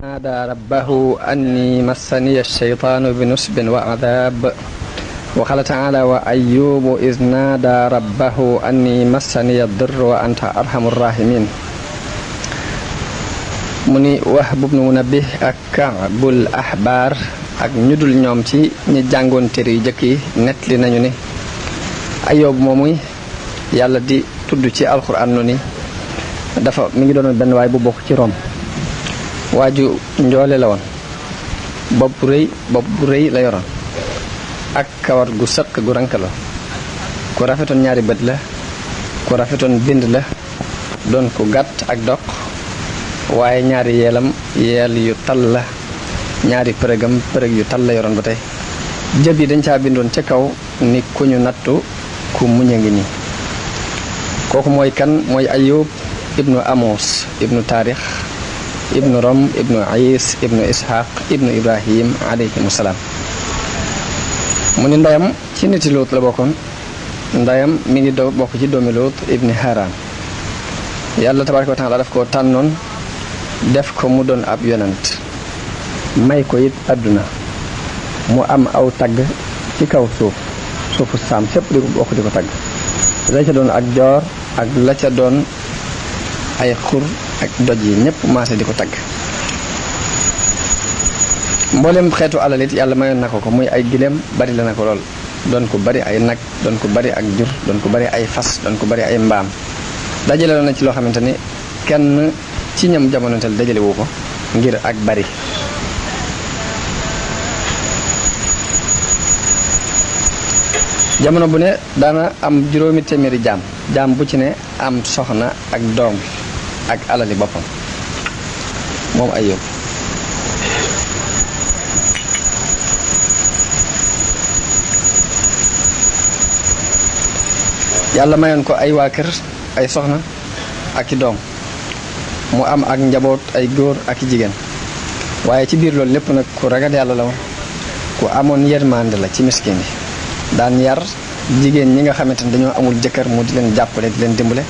نادى ربه أني مسني الشيطان بنصب وعذاب وقال تعالى وأيوب إذ نادى ربه أني مسني الضر وأنت أرحم الراحمين mu ni Wahb ibn Munabbih ak Ka'bul Ahbar ak ñu dul ñoom ci ñi jàngoon téere yu jëkk yi nettali nañu ne Ayyub moomuy yàlla di tudd ci alxuraan nu ni dafa mi ngi doonoon benn waay bu bokk ci Rom waaju njoole la woon bopp bu rëy la yoroon ak kawar gu sëq gu rankaloo ku rafetoon ñaari bët la ku rafetoon bind la doon ku gàtt ak doq waaye ñaari yeel yu tal la ñaari përëg yu tal la yoroon ba tey jëb yi dañ caa bindoon ca kaw ni ku ñu nattu ku muñ a ngi nii kooku mooy kan mooy Ayyub ibnu Amos ibnu Taarix ibnu Rom ibnu Is ibnu Ishaq ibnu Ibrahim alayhimu salaam mu ni ndeyam ci niti Luut la bokkoon ndeyam mi ngi bokk ci doomi Luut ibni Haran yàlla tabaaraka wa taala daf ko tànnoon def ko mu doon ab yonent may ko it àdduna mu am aw tagg ci kaw suufu saam sépp di ko bokk di ko tagg la ca doon ak joor ak la ca doon ay xur ak doj yi ñépp maase di ko tagg mboolem xeetu alal it yàlla mayoon na ko muy ay gileem bari la na ko lool doon ko bari ay nag doon ko bari ak jur doon ko bari ay fas doon ko bari ay mbaam dajale na ci loo xamante ni kenn ci ñam jamonontel dajale wu ko ngir ak bari jamono bu ne daana am juróomi téeméeri jaam bu ci ne am soxna ak doom ak alali boppam moom Ayyub yàlla mayoon ko ay waa kër ay soxna ak i doom mu am ak njaboot ay góor ak i jigéen waaye ci biir loolu lépp nag ku ragal yàlla la woon ku amoon yërmande la ci miskin yi daan yar jigéen ñi nga xamante ni dañoo amul jëkkër mu di leen jàppale di leen dimbale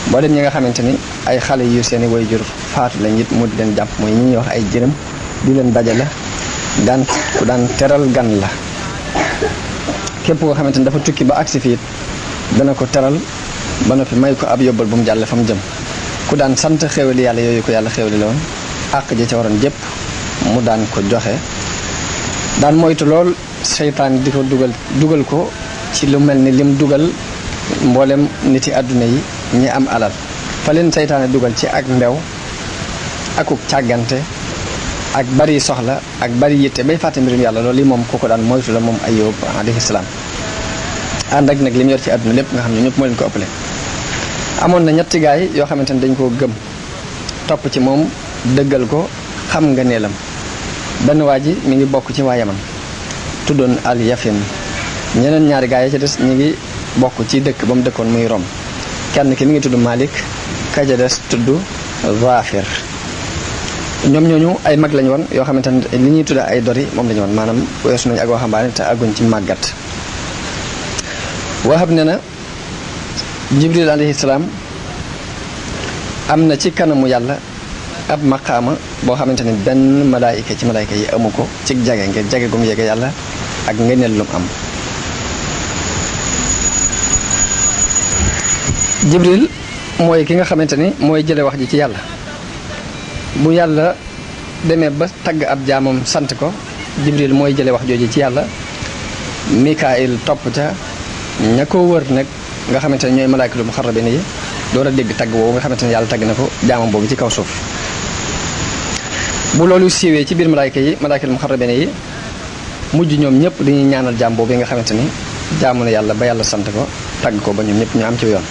boo dem ñi nga xamante ni ay xale yu seeni waajur faatu lañ it mu di leen jàpp mooy ñi ñuy wax ay jërëm di leen dajale ku daan teral gan la képp koo xamante ni dafa tukki ba agsi fii dana ko teral ba noppi may ko ab yóbbal bu mu jàlle fa mu jëm ku daan sant xéwali yàlla yooyu ko yàlla xéwali la woon àq ji ca waroon jépp mu daan ko joxe daan moytu lool seytaan di ko dugal ko ci lu mel ni lim dugal mboolem niti àdduna yi ñi am alal fa leen seytaane dugal ci ak mbew akuk càggante ak bari soxla ak bari yitte bay fàtte mbirum yàlla loolu yi moom ku ko daan moytu la moom Ayyub alayhi salaam ànd ak nag li mu yor ci àdduna lépp nga xam ne ñëpp moo leen ko ëppale amoon na ñetti gaay yoo xamante ne dañ koo gëm topp ci moom dëggal ko xam nga neelam benn waa ji mi ngi bokk ci waa Yaman tuddoon al Yafin ñeneen ñaari gaay yi ca des ñi ngi bokk ci dëkk ba mu dëkkoon muy Rom kenn ki mi ngi tudd Malik ka ca des tudd Zafir ñoom ñooñu ay mag lañu woon yoo xamante ne li ñuy tudda ay dori moom lañu woon maanaam weesu nañu ak waxambaane te àgguñ ci màggat Wahab ne na Jibril alayhi salaam am na ci kanamu yàlla ab maqaama boo xamante ne benn malaayika ci malaayika yi amu ko ci jage ngir jage gu mu yege yàlla ak ngëneel lu mu am Jibril mooy ki nga xamante ni mooy jële wax ji ci yàlla bu yàlla demee ba tagg ab jaamam sant ko Jibril mooy jële wax jooju ci yàlla Mikaayil topp ca ña ko wër nag nga xamante ne ñooy malaaykatul muxarrabiin yi door a dégg tagg woowu nga xamante ne yàlla tagg na ko jaamam boobu ci kaw suuf bu loolu siiwee ci biir malaaykatul muxarrabiin yi mujj ñoom ñëpp dañuy ñaanal jaam boobu nga xamante ni jaamu na yàlla ba yàlla sant ko tagg ko ba ñoom ñëpp ñu am ci yoon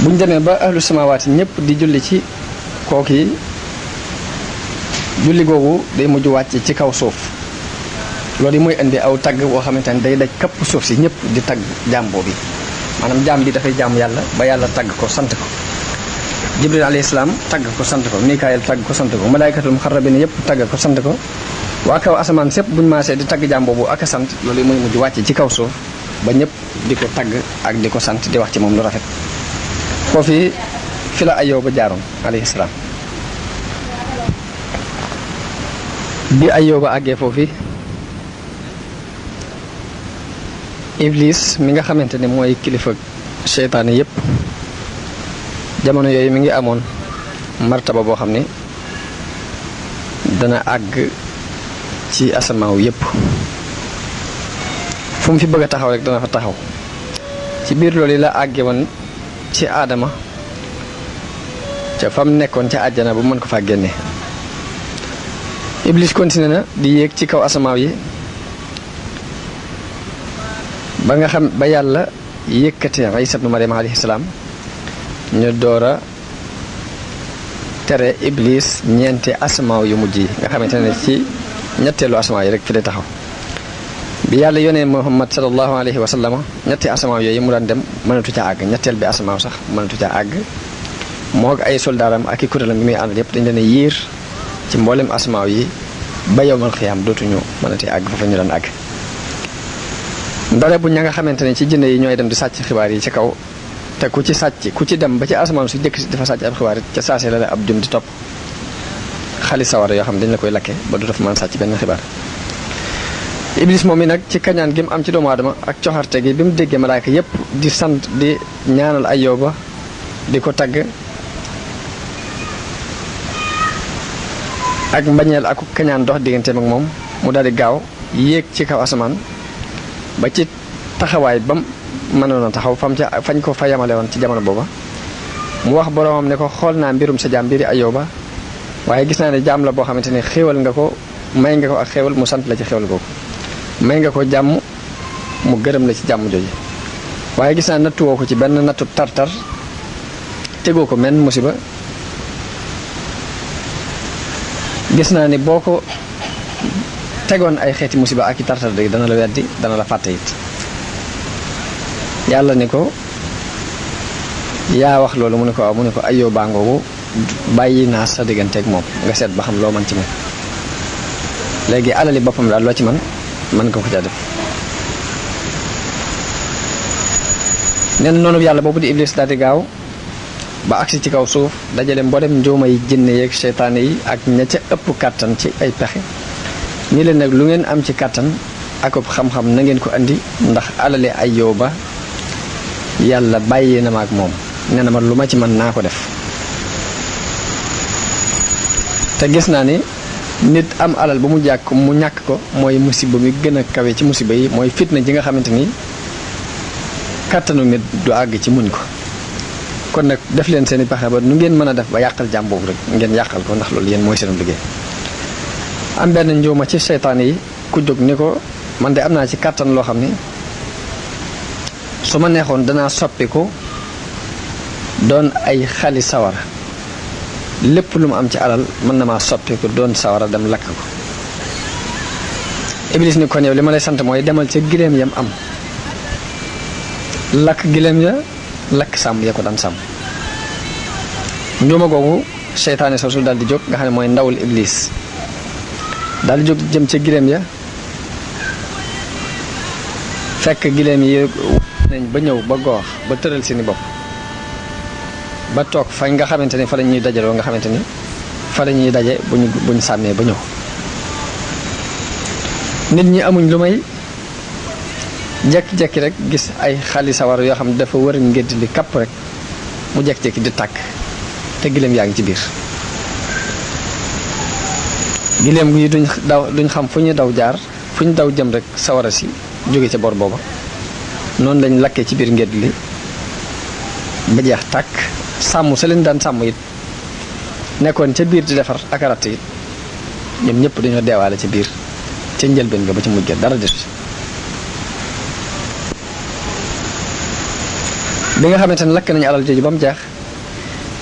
buñ demee ba ahlu samaawaati ñëpp di julli ci kooku yi julli googu day mujj wàcc ci kaw suuf loolu yi mooy indi aw tagg boo xamante ne day daj kapp suuf si ñëpp di tagg jaam boobu maanaam jaam bi dafay jaamu yàlla ba yàlla tagg ko sant ko Jibril alayhi salaam tagg ko sant ko Mikaayil tagg ko sant ko malaaykatul muxarrabiin yëpp tagg ko sant ko waa kaw asamaan sépp buñu maasee di tagg jaam boobu ak a sant loolu yi mooy mujj wàcc ci kaw suuf ba ñëpp di ko tagg ak di ko sant di wax ci moom lu rafet foofu fi la Ayyub ba jaaroon alayhi salaam bi Ayyuba àggee foofu Iblis mi nga xamante ne mooy kilifa seytaane yépp jamono yooyu mi ngi amoon martaba boo xam ne dana àgg ci asamaaw yépp fu mu fi bëgg a taxaw rek dana fa taxaw ci biir loolu la àgge woon ci aadama ca fam nekkoon ca àjjana ba mën ko faa génne Iblis continué na di yéeg ci kaw asamaaw yi ba nga xam ba yàlla yëkkati Isa ibnu Maryam alayhi salaam ñu door a tere Iblis ñeenti asamaaw yu mujj yi nga xamante ne ci ñetteelu asamaaw yi rek fi lay taxaw bi yàlla yónnee Muhammad sallallahu alayhi wa sallam ñetti asamaaw yooyu mu daan dem mënatu ca àgg ñetteel bi asamaaw sax mënatu ca àgg moo ak ay soldaaram ak i kuréelam bi muy àndal yëpp dañ leen a yiir ci mboolem asamaaw yi ba yawmal xiyaam dootuñu mënati àgg fa ñu daan àgg ndare bu ña nga xamante ne ci jinne yi ñooy dem di sàcc xibaar yi ci kaw te ku ci sàcc ku ci dem ba ci asamaan su jëkk si dafa sàcc ab xibaar it ca saase la ab jum di topp xali sawara yoo xam ne dañ la koy lakke ba du dafa mën sàcc benn xibaar Iblis moom mi nag ci kañaan gi mu am ci doomu aadama ak coxarte gi bi mu déggee malaayka yépp di sant di ñaanal Ayyuba di ko tagg ak mbañeel ak kañaan dox digganteem ak moom mu daal di gaaw yéeg ci kaw asamaan ba ci taxawaay bam mënoon a taxaw fañ ko fa yamale woon ci jamono booba mu wax boroomam ne ko xool naa mbirum sa jaam mbiri Ayyuba waaye gis naa ne jaam la boo xamante ne xéewal nga ko may nga ko ak xéewal mu sant la ci xéewal googu may nga ko jàmm mu gërëm la ci jàmm jooju waaye gis naa nattuwoo ko ci benn nattu tartar tegoo ko menn musiba gis naa ni boo ko tegoon ay xeeti musiba ak i tartar dëgg dana la weddi dana la fàtte it yàlla ni ko yaa wax loolu mu ne ko waaw mu ne ko Ayyuba ngoogu bàyyi naa sa digganteeg moom nga seet ba xam loo man ci moom léegi alali boppam daal loo ci mën nga ko caa def nen noonu yàlla boobu di Iblis daal di gaaw ba agsi ci kaw suuf dajale mboolem njuuma yi jinne yeeg seytaane yi ak ña ca ëpp kàttan ci ay pexe ni leen nag lu ngeen am ci kàttan akub xam-xam na ngeen ko andi ndax alali Ayyuba yàlla bàyyi na ma ak moom nee na ma lu ma ci mën naa ko def te gis naa ni nit am alal ba mu jàkk mu ñàkk ko mooy musiba mi gën a kawe ci musiba yi mooy fitna ji nga xamante ni kàttanu nit du àgg ci muñ ko kon nag def leen seen i pexe ba nu ngeen mën a def ba yàqal jàmm boobu rek ngeen yàqal ko ndax loolu yéen mooy seen liggéey am benn njuuma ci seytaane yi ku jóg ni ko man de am naa ci kàttan loo xam ne su ma neexoon danaa soppiku doon ay xali sawara lépp lu mu am ci alal mën na maa soppiku doon sawara dem lakk ko Iblis ni kon yow li ma lay sant mooy demal ca gileem yam am lakk gileem ya lakk sàmm ya ko daan sàmm njuuma googu seytaane soosu daal di jóg nga xam ne mooy ndawul Iblis daal di jóg jëm ca gileem ya fekk gileem yi nañ ba ñëw ba goox ba tëral seeni bopp ba toog fañ nga xamante ni fa la ñuy dajaloo nga xamante ni fa la ñuy daje buñ sàmmee ba ñëw nit ñi amuñ lu may jekki-jekki rek gis ay xali sawar yoo xam ne dafa wër ngédd li kapp rek mu jekki-jekki di tàkk te gileem yaa ngi ci biir gileem yi duñ xam fu ñu daw jaar fu ñu daw jëm rek sawara si jóge ca bor booba noonu lañ lakkee ci biir ngédd li ba jeex tàkk sàmm sa leen daan sàmm it nekkoon ca biir di defar ak ratt it ñoom ñëpp dañoo deewaale ca biir ca njëlbeen nga ba ci mujj dara desu bi nga xamante ne lakk nañu alal jooju ba mu jeex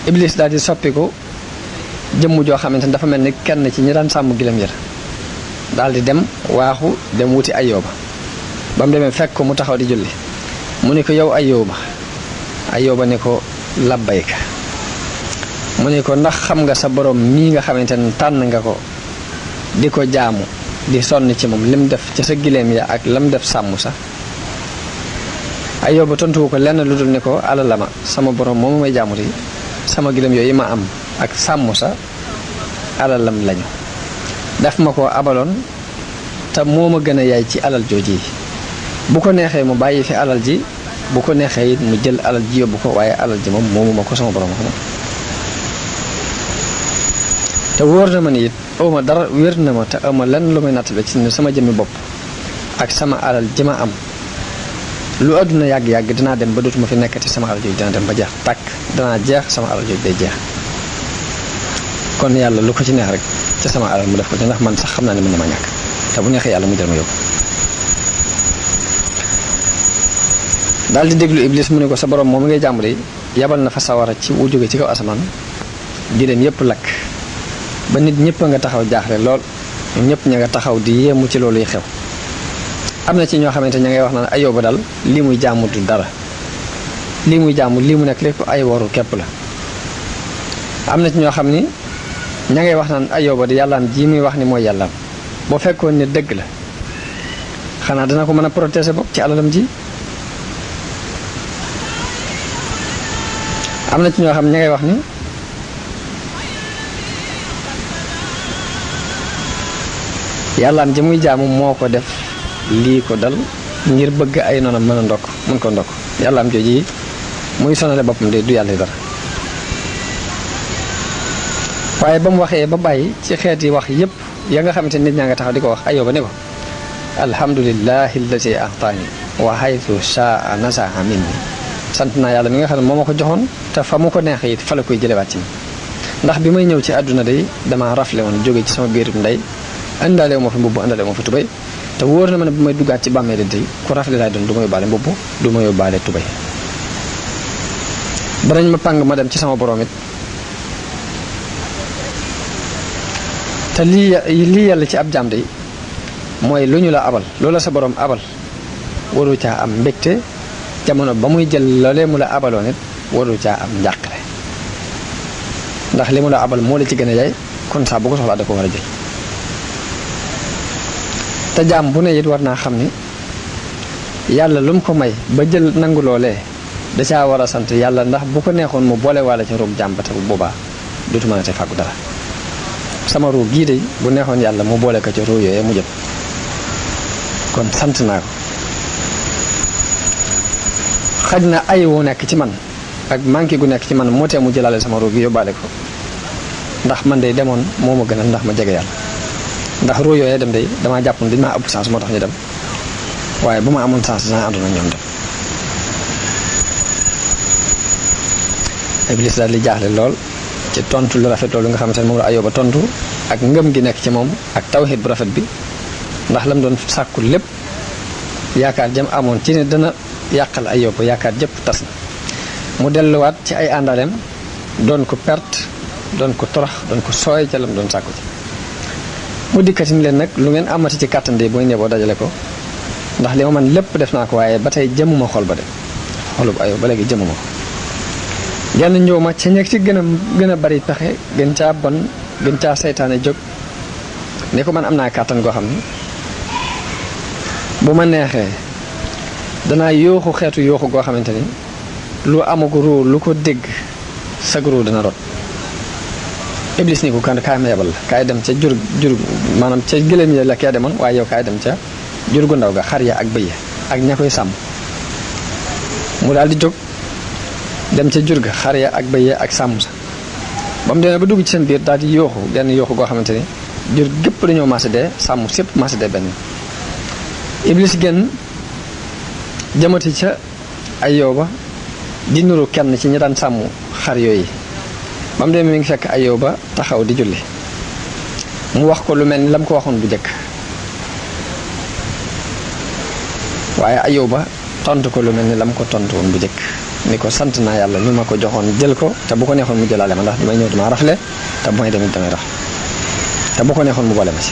Iblis daal di soppiku jëmm joo xamante ne dafa mel ni kenn ci ñi daan sàmm gileem yër daal di dem waaxu dem wuti Ayyuba ba mu demee fekk ko mu taxaw di julli mu ne ko yow Ayyuba ne ko labbayka mu ne ko ndax xam nga sa borom mii nga xamante ne tànn nga ko di ko jaamu di sonn ci moom lim def ca sa gileem ya ak lam def sàmm sax Ayyuba tontuwu ko lenn lu dul ne ko alal la ma sama borom moomu may jaamu di sama gileem yooyu ma am ak sàmm sa alalam lañu daf ma ko abaloon te moo ma gën a yaay ci alal jooji yi bu ko neexee mu bàyyi fi alal ji bu ko neexee it mu jël alal ji yóbbu ko waaye alal ji moom moomu ma ko sama borom ko moom te wóor na ma ni it awma dara wér na ma te awma lenn lu may nattale ci ne sama jëmmi bopp ak sama alal ji ma am lu àdduna yàgg-yàgg dinaa dem ba dootuma fi nekkati sama alal jooju dina dem ba jeex tàkk danaa jeex sama alal jooju day jeex kon yàlla lu ko ci neex rek ci sama alal mu def ko ci ndax man sax xam naa ne mën na ma ñàkk te bu neexee yàlla mu jël ma yóbbu daal di déglu Iblis mu ne ko sa borom moom ngay jàmm de yabal na fa sawara ci wu jóge ci kaw asamaan giléem yépp lakk ba nit ñëpp a nga taxaw jaaxle lool ñëpp ña nga taxaw di yéemu ci looluy xew am na ci ñoo xamante ña ngay wax naan Ayóoba dal lii muy jaamu du dara lii muy jaamu lii mu nekk lépp ay waru képp la am na ci ñoo xam ni ña ngay wax naan Ayóoba di yàllaam ji muy wax ni mooy yàllaam boo fekkoon ne dëgg la xanaa dana ko mën a protéger bopp ci alalam ji am na ci ñoo xam ña ngay wax ni yàllaam ji muy jaamu moo ko def lii ko dal ngir bëgg ay noonam mën a ndokk mën ko ndokk yàllaam jooji muy sonale boppam de du yàlla dara waaye ba mu waxee ba bàyyi ci xeeti wax yépp ya nga xamante nit ñaa nga taxaw di ko wax Ayóoba ne ko alhamdulillahi allati ahtaani wa haythu shaa nasaha minni sant naa yàlla mi nga xam ne moo ma ko joxoon te fa mu ko neexee it fa la koy jëlewaat ci ndax bi may ñëw ci àdduna day dama rafle woon jóge ci sama biir ndey indaale moo fi mbubb indaale moo fi tubay te wóor na ma ne bu may duggaat ci bàmmeel day ku rafle laay doon du ma yóbbaale mbubb du ma yóbbaale tubay danañ ma pàng ma dem ci sama borom it te lii yàlla ci ab jaam day mooy lu ñu la abal loola sa borom abal waru caa am mbégte jamono ba muy jël loolee mu la abaloon it waru caa am njàqare ndax li mu la abal moo la ci gën a yaay kon saa bu ko soxlaa da ko war a jël te jaam bu ne it war naa xam ni yàlla lu mu ko may ba jël nangu loolee da caa war a sant yàlla ndax bu ko neexoon mu boole waale ca ruug jaam ba te bu boobaa dootu mën a te fàggu dara sama ruug gii de bu neexoon yàlla mu boole ko ca ruug yooyee mu jël kon sant naa ko xaj na ay wu nekk ci man ak manqué gu nekk ci man moo tee mu jëlaale sama ruug gi yóbbaale ko ndax man de demoon moo ma gënal ndax ma jege yàlla ndax ruug yooyee dem de damaa jàpp ne dañ maa ëpp chance moo tax ñu dem waaye bu ma amoon chance dinaa àndoon ak ñoom dem Iblis daal di jaaxle lool ci tontu lu rafet loolu nga xamante ne moom la Ayóoba tontu ak ngëm gi nekk ci moom ak tawhid bu rafet bi ndax lam doon sàkku lépp yaakaar jëm amoon ci ne dana yàqal Ayóoba yaakaar jëpp tas na mu delluwaat ci ay àndaleem doon ko perte doon ko torox doon ko sooy ca lam doon sàkku ci mu dikkati ni leen nag lu ngeen amati ci kàttan de booy neboo dajale ko ndax li ma man lépp def naa ko waaye ba tey jëmuma xol ba de xolub Ayóoba ba léegi jëmuma ko genn ñëw ma ca ñeg ci gën a bari pexe gën caa bon gën caa seytaane jóg ne ko man am naa kàttan goo xam ne bu ma neexee danaa yooxu xeetu yooxu goo xamante ni lu amagu ruu lu ko dégg sag ruu dana rot Iblis ni ko kan kaay ma yebal la kaay dem ca jur maanaam ca gëléem ya la kee demoon waaye yow kaay dem ca jur gu ndaw ga xar ya ak bëy ya ak ña koy sàmm mu daal di jóg dem ca jur ga xar ya ak bëy ya ak sàmm sa ba mu demee ba dugg ci seen biir daal di yooxu genn yooxu goo xamante ni jur gépp dañoo maase dee sàmm sépp maase dee benn Iblis génn jëmati ca Ayóoba di nuru kenn ci ñi daan sàmm xar yooyu ba mu demee mi ngi fekk Ayóoba taxaw di julli mu wax ko lu mel ni lam ko waxoon bu njëkk waaye Ayóoba tontu ko lu mel ni lam ko tontu woon bu njëkk ni ko sant naa yàlla mi ma ko joxoon jël ko te bu ko neexoon mu jëlaale ma ndax damay ñëw damaa rafle te bu may demit damay rafle te bu ko neexoon mu boole ma ci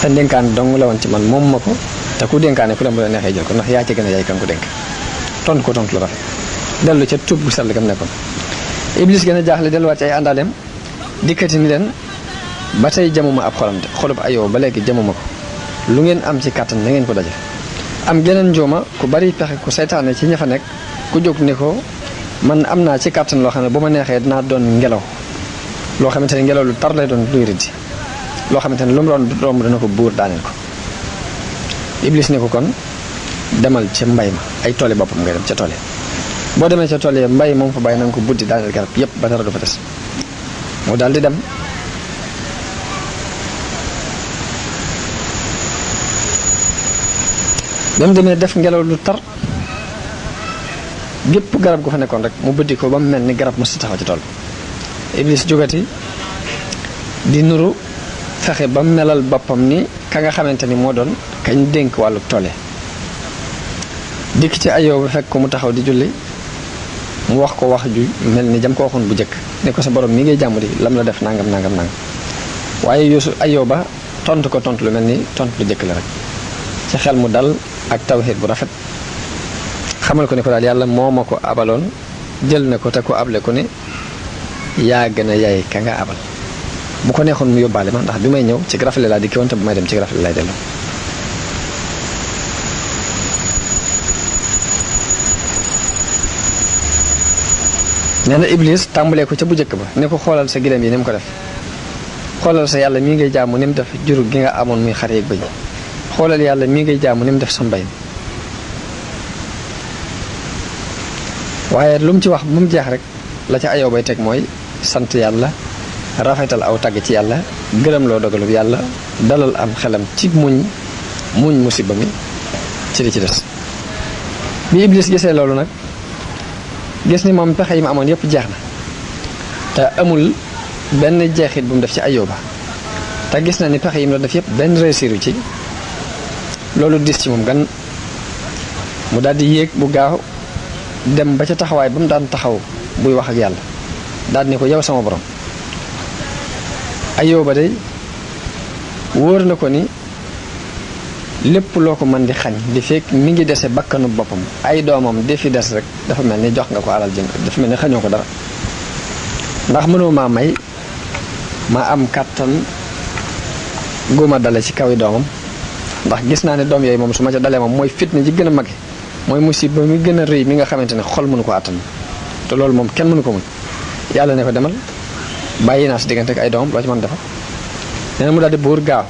te ndénkaan dong la woon ci man moom ma ko te ku dénkaane ku dem bu la neexee jël ko ndax yaa ci gën a yaay kan ko dénk tontu ko tontu lu rafet dellu ca tuub gu sell gam nekkoon Iblis gën a jaaxle delluwaat ci ay àndaaleem dikkati ni leen ba tey jamuma ab xolam de xolub Ayóoba ba léegi jamuma ko lu ngeen am ci kàttan na ngeen ko daje am geneen njuuma ku bari pexe ku seytaane ci ña fa nekk ku jóg ni ko man am naa ci kàttan loo xam ne bu ma neexee dinaa doon ngelaw loo xamante ne ngelaw lu tar lay doon luy riddi loo xamante ne lu mu doon romb dana ko buur daaneel ko. Iblis ne ko kon demal ca mbay ma ay tooli boppam nga dem ca tool yi boo demee ca tool yi mbay moom fa bàyyi na nga ko buddi daaneel garab yépp ba dara du fa des mu daal di dem. ba mu demee def ngelaw lu tar gépp garab gu fa nekkoon rek mu buddi ko ba mu mel ni garab mos taxaw ci tool Iblis jógati di nuru fexe ba melal boppam ni ka nga xamante ni moo doon kañ dénk wàllu toole dikk ci Ayóoba fekk ko mu taxaw di julli mu wax ko wax ju mel ni jam ko waxoon bu njëkk ne ko sa borom mi ngay jàmm di lam la def nangam nangam nangam waaye Ayóoba tontu ko tontu lu mel ni tontu lu njëkk la rek ci xel mu dal ak tawxiid bu rafet xamal ko ne ko daal yàlla moo ma ko abaloon jël na ko te ko able ko ne yaa gën a yaay ka nga abal bu ko neexoon mu yóbbaale ma ndax bi may ñëw ci rafle laa dikki woon te bu may dem ci rafle lay delloo. nee na Iblis tàmbalee ko ca bu njëkk ba ne ko xoolal sa gileem yi ni mu ko def xoolal sa yàlla mii ngay jaamu ni mu def jur gi nga amoon muy xar yeeg bëy xoolal yàlla mii ngay jaamu ni mu def sa mbay waaye lu mu ci wax bu mu jeex rek la ca Ayóoba bay teg mooy sant yàlla rafetal aw tagg ci yàlla gërëm loo dogalub yàlla dalal am xelam ci muñ musiba mi ci li ci des. bi Iblis gisee loolu nag gis ni moom pexe yi mu amoon yépp jeex na te amul benn jeexit bu mu def ci Ayóoba te gis na ni pexe yi mu doon def yépp benn réussiru ci loolu dis ci moom gan mu daal di yéeg bu gaaw dem ba ca taxawaay ba mu daan taxaw buy wax ak yàlla daal ni ko yow sama borom Ayóoba de wóor na ko ni lépp loo ko mën di xañ di fekk mi ngi dese bakkanu boppam ay doomam di fi des rek dafa mel ni jox nga ko alal jëng dafa mel ni xañoo ko dara ndax mënoo maa may ma am kàttan guma dale ci kaw yi doomam ndax gis naa ne doom yooyu moom su ma ca dalee moom mooy fitna ji gën a mage mooy musiba mi gën a rëy mi nga xamante ne xol mënu ko àttan te loolu moom kenn mënu ko mun yàlla ne ko demal bàyyi naa si diggante ak ay doomam loo ci mën defar nee na mu daal di buur gaaw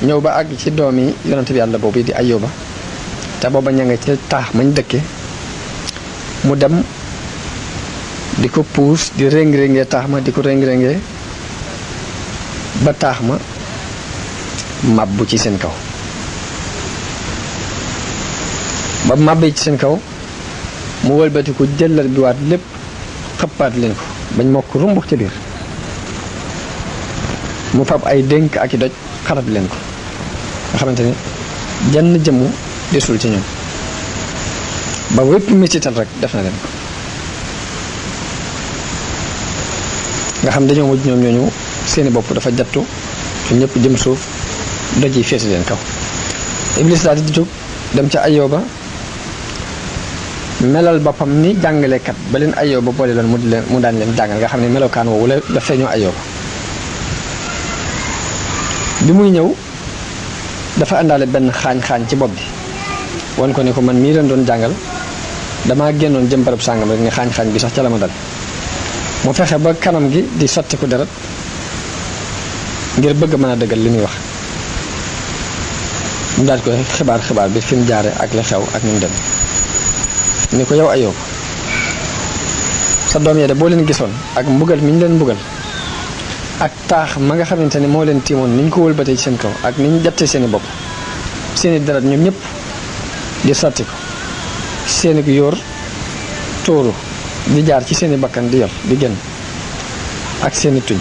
ñëw ba àgg ci doom yi yonante bi yàlla boobu di Ayóoba te booba ña nga ca taax mañ dëkke mu dem di ko puus di réng-réngee taax ma di ko réng-réngee ba taax ma màbbu ci seen kaw ba màbbee ci seen kaw mu wëlbati ko jëlal bi waat lépp xëppaat leen ko bañ mokk rumbux ca biir mu fab ay dénk ak i doj xarab leen ko nga xamante ni jenn jëmmu desul ci ñoom ba wépp mettital rek def na leen ko nga xam dañoo mujj ñoom ñooñu seeni bopp dafa jattu ñoom ñëpp jëm suuf doj yi féeti leen kaw Iblis daal di jóg dem ca Ayóoba melal boppam ni jàngalekat ba leen Ayóoba boole loon mu daan leen jàngal nga xam ne melokaan woowu la feeñoo Ayóoba bi muy ñëw dafa àndaale benn xaañ-xaañ ci bopp bi wan ko ne ko man mii leen doon jàngal damaa génnoon jëm barab sàngam rek ne xaañ-xaañ bi sax ca la ma dal mu fexe ba kanam gi di sotti ko deret ngir bëgg mën a dëggal li muy wax mu daal koy xibaar bi fi mu jaare ak li xew ak ni mu dem ni ko yow Ayóoba sa doom yee de boo leen gisoon ak mbugal mi ñu leen mbugal ak taax ma nga xamante ne moo leen tiimoon ni ñu ko wëlbatee ci seen kaw ak ni ñu jattee seeni bopp seeni deret ñoom ñëpp di sotti ko seeni yóor tóoru di jaar ci seeni bakkan di yor di génn ak seeni tuñ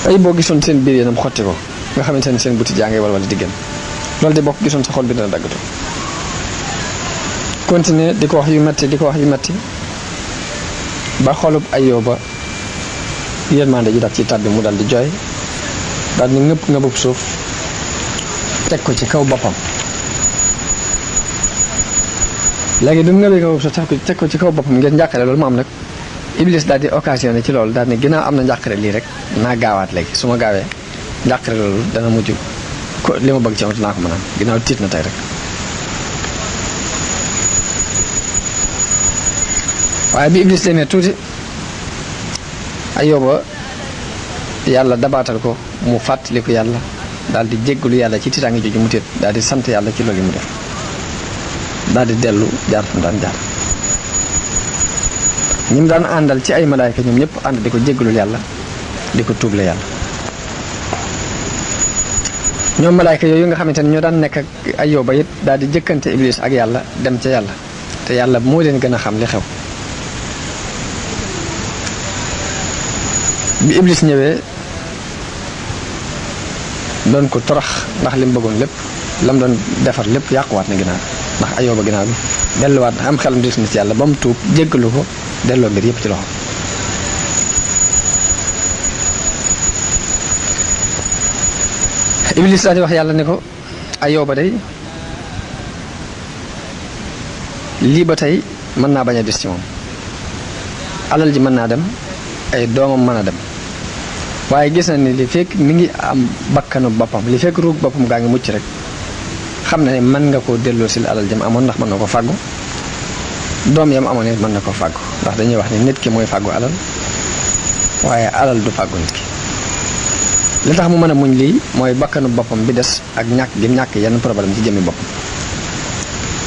ay boo gisoon seen biir yéenam xotti ko nga xamante ne seen buti jàngee wala di génn loolu de bokk gisoon sa xol bi dina daggatu continuer di ko wax yu metti ba xolub Ayóoba yërmande ji daf ci tàbbi mu dal di jooy daal ni ngëpp ngëbub suuf teg ko ci kaw boppam léegi bi mu ngëbee ngëbub suuf teg ko ci kaw boppam ngir njàqare loolu mu am nag Iblis daal di occasionné ci loolu daal ni ginnaaw am na njàqare lii rek naa gaawaat léegi su ma gaawee njàqare loolu dana mujj ko li ma bëgg ci am dinaa ko mën a am ginnaaw tiit na tey rek waaye bi Iblis demee tuuti Ayóoba yàlla dabaatal ko mu fàttaliku yàlla daal di jéggalu yàlla ci tiitaange jooju mu tiit daal di sant yàlla ci loolu mu def daal di dellu jaar fu mu daan jaar. ñi mu daan àndal ci ay malaayka ñoom ñëpp ànd di ko jéggalul yàlla di ko tuuble yàlla. ñoom malaayka yooyu nga xamante ne ñoo daan nekk ak Ayyuba it daal di jëkkante Iblis ak yàlla dem ca yàlla te yàlla moo leen gën a xam li xew. bi Iblis ñëwee doon ko torox ndax li mu bëggoon lépp lam doon defar lépp yàquwaat na ginnaaw ndax Ayyuba ginnaaw bi delluwaat na am xelam des na ci yàlla ba mu tuub jéggalu ko delloo mbir yëpp ci loxo. Iblis daal di wax yàlla ne ko Ayyuba day lii ba tey mën naa bañ a des ci moom alal ji mën naa dem ay doomam mën a dem waaye gis na ni li fekk mi ngi am bakkanu boppam li fekk ruug boppam gaa ngi mucc rek xam na ne mën nga koo delloo si alal jëm amoon ndax mën na ko fàggu doom yam amoon it mën na ko fàggu ndax dañuy wax ni nit ki mooy fàggu alal waaye alal du fàggu nit ki. li tax mu mën a muñ lii mooy bakkanu boppam bi des ak ñàkk gi ñàkk yenn problème ci jëmmi boppam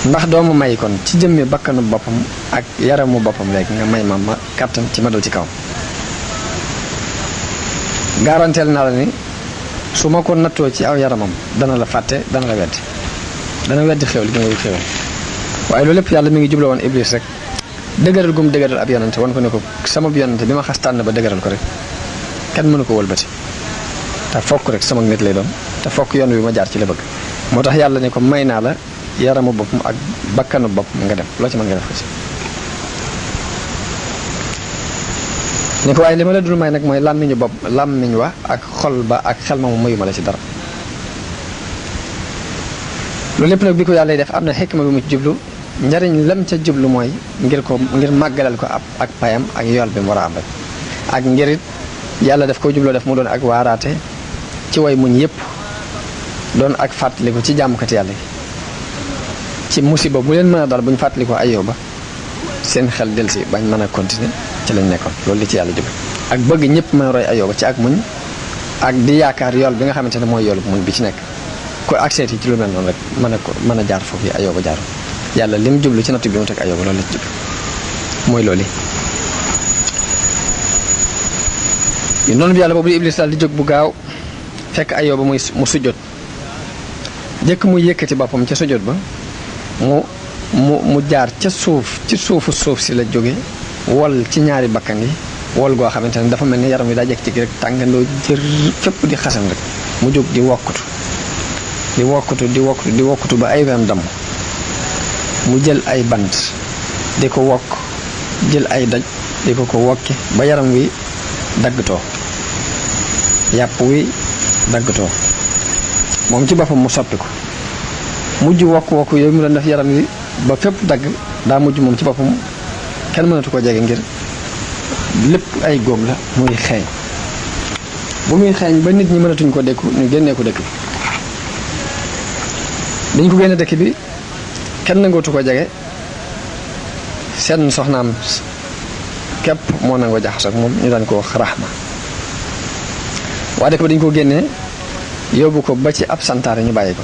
ndax doomu may kon ci jëmmi bakkanu boppam ak yaramu boppam léegi nga may ma kàttan ci ma dal ci kawam. garanteel naa la ni su ma ko nattoo ci aw yaramam dana la fàtte dana la weddi xew li gi ngay xewal waaye loolu lépp yàlla mi ngi jubla woon Iblis rek dëgëral gum dëgëral ab yonante wan ko ne ko sama yonante bi ma xas tànn ba dëgëral ko rek kenn mënu ko wëlbati te fokk rek sama nit lay doon te fokk yoon wi ma jaar ci la bëgg moo tax yàlla ne ko may naa la yaramu boppam ak bakkanu boppam nga dem loo ci mën nga def ko ci. ne ko waaye li ma la dul may nag mooy làmmiñ wa ak xol ba ak xel ma mu mayu ma la ci dara. loolu lépp nag bi ko yàlla def am na xikma bi mu ci jublu njariñ lam ca jublu mooy ngir màggalal ko ak payam ak yool bi mu war a am rek ak ngirit yàlla daf ko jubloo def mu doon ak waaraate ci way muñ yépp doon ak fàttaliku ci jàmmkat yàlla yi ci musiba bu leen mën a dal bu ñu fàttaliku Ayyuba seen xel delsi bañ mën a continuer ci lañ nekkoon loolu li ci yàlla jublu ak bëgg ñëpp mën a roy Ayyuba ci ak muñ ak di yaakaar yool bi nga xamante ne mooy yoolu muñ bi ci nekk ko accès yi ci lu mel noonu rek mën a jaar foofu yi Ayyuba jaar yàlla lim jublu ci nattu bi mu teg Ayyuba loolu la ci jublu mooy loolu yi noonu bi yàlla boobu Iblis daal di jóg bu gaaw fekk Ayyuba mu sujjóot jëkk muy yëkkati boppam ca sujjóot ba mu jaar ca suuf ci suufu suuf si la jóge wol ci ñaari bakkan yi wol goo xamante ne dafa mel ni yaram wi daa jekk-jekki rek tàngandoo jër fépp di xasan rek mu jóg di wokkutu ba ay wem damm mu jël ay bant di ko wokk jël ay doj di ko wokki ba yaram wi daggatoo yàpp wi daggatoo moom ci boppam mu soppi ko mujj wokk yooyu mu doon def yaram wi ba fépp dagg daa mujj moom ci boppam kenn mënatu ko jege ngir lépp ay góom la muy xeeñ bu muy xeeñ ba nit ñi mënatuñ ko dékku ñu génnee ko dëkk bi dañ ko génne dëkk bi kenn nangootu ko jege seen soxnaam képp moo nangoo jaxasoo ak moom ñu daan ko wax Rahma waa dëkk bi dañ ko génnee yóbbu ko ba ci ab santaare ñu bàyyi ko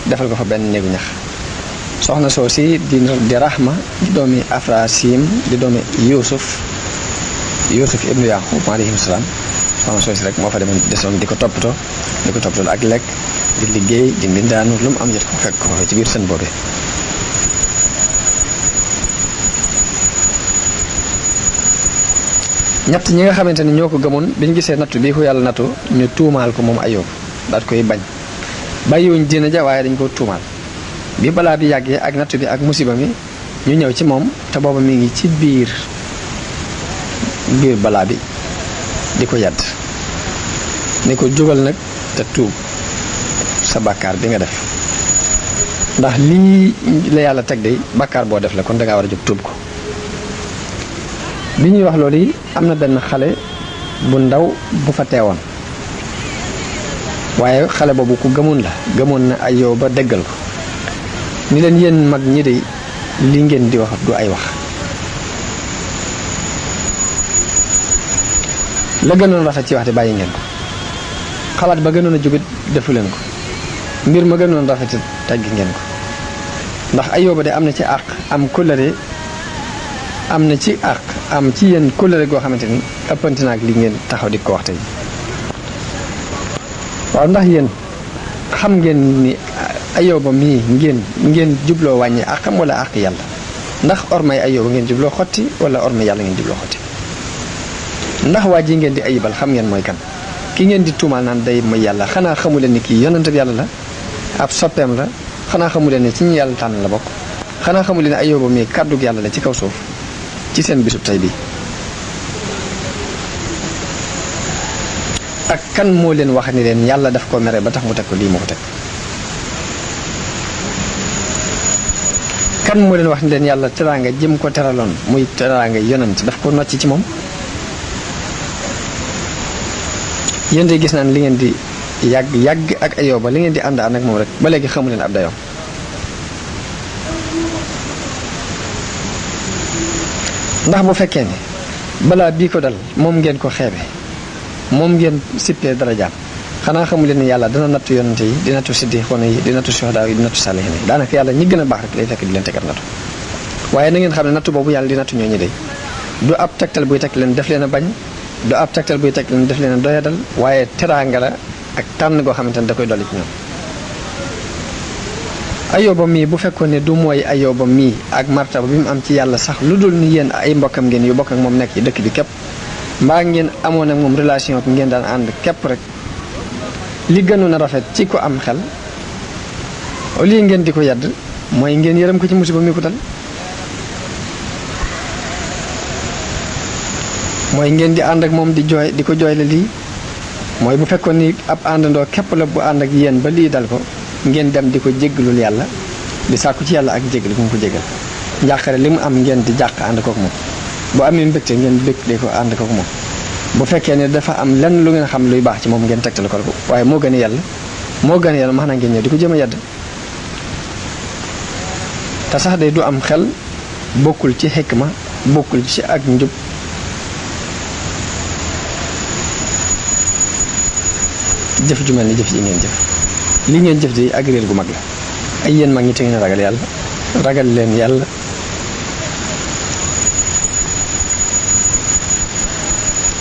defal ko fa benn néegu ñax soxna soo si di Rahma di doomi Afrasim di doomi Yuusuf ibnu Yaqub alayhi salaam soxna soo si rek moo fa demoon desoon di ko toppatoo ak lekk di liggéey di mbindaanu lu mu am jot ko fekk ko fa ci biir seen boobee. ñett ñi nga xamante ni ñoo ko gëmoon bi ñu gisee nattu bii ko yàlla nattu ñu tuumaal ko moom Ayyub daal koy bañ bàyyiwuñ diina ja waaye dañ ko tuumaal bi balaa bi yàggee ak nattu bi ak musiba mi ñu ñëw ci moom te booba mi ngi ci biir balaa bi di ko yàdd ni ko jógal nag te tuub sa bàkkaar bi nga def ndax lii la yàlla teg de bàkkaar boo def la kon dangaa war a jóg tuub ko bi ñuy wax loolu yi am na benn xale bu ndaw bu fa teewoon waaye xale boobu ku gëmoon na Ayyuba ba déggal ko ni leen yéen mag ñi de li ngeen di wax du ay wax la gënoon rafet ci wax de bàyyi ngeen ko xalaat ba gënoon a jubit defu leen ko mbir ma gënoon rafet teggi ngeen ko ndax Ayóoba de am na ci àq am kóllëre am na ci àq am ci yéen kóllëre goo xamante ni ëppanti naag li ngeen taxaw di ko wax tey waaw ndax yéen xam ngeen ni Ayóoba mii ngeen jubloo wàññi àqam wala àq yàlla ndax ormay Ayóoba ngeen jubloo xotti wala ormay yàlla ngeen jubloo xotti ndax waa ji ngeen di ayibal xam ngeen mooy kan ki ngeen di tuumaal naan day mooy yàlla xanaa xamu leen ni kii yonent bi yàlla la ab soppeem la xanaa xamu leen ni ci ñu yàlla tànn la bokk xanaa xamu leen ne Ayóoba mii kàddug yàlla la ci kaw suuf ci seen bisub tey bii ak kan moo leen wax ni leen yàlla daf ko mere ba tax mu teg ko lii moo ko teg kan moo leen wax ni leen yàlla teraanga jëm ko teraloon muy teraanga yonent daf ko nocc ci moom yéen de gis naan li ngeen di yàgg ak Ayóoba li ngeen di ànd ak moom rek ba léegi xamu leen ab dayoom ndax bu fekkee ne balaa bii ko dal moom ngeen ko xeebe moom ngeen sippee darajaam xanaa xamu leen ni yàlla dana nattu yonante yi di nattu siddiqoona yi di nattu suhadaa yi di nattu saalihiin yi daanaka yàlla ñi gën a baax rek lay fekk di leen tegal nattu waaye na ngeen xam ne nattu boobu yàlla di nattu ñooñu de du ab tegtal buy teg leen def leen a bañ du ab tegtal buy teg leen def leen a doyadal waaye teraanga la ak tànn goo xamante ne da koy dolli ci ñoom Ayóoba mii bu fekkoon ne du mooy Ayóoba mii ak martaba bi mu am ci yàlla sax lu dul ni yéen ay mbokkam ngeen yu bokk ak moom nekk ci dëkk bi képp mbaa ngeen amoon ak moom relation ak ngeen daan ànd képp rek li gënoon a rafet ci ko am xel au lieu ngeen di ko yedd mooy ngeen yërëm ko ci musiba mi ko dal mooy ngeen di ànd ak moom di jooy di ko jooyle lii mooy bu fekkoon ni ab àndandoo képp la bu ànd ak yéen ba lii dal ko ngeen dem di ko jéggalul yàlla di sàkku ci yàlla ak jéggal bu mu ko jéggal njàqare li mu am ngeen di jàq ànd kook moom bu amee mbégte ngeen bég di ko ànd kook moom bu fekkee ne dafa am lenn lu ngeen xam luy baax ci moom ngeen tegtal ko waaye moo gën a yàlla maanaam ngeen ñëw di ko jëm a yedd te sax day du am xel bokkul ci xikma bokkul ci ak njub jëf ju mel ni jëf ji ngeen jëf li ngeen jëf di ak réer gu mag la ay yéen mag ñi te ngeen ragal yàlla ragal leen yàlla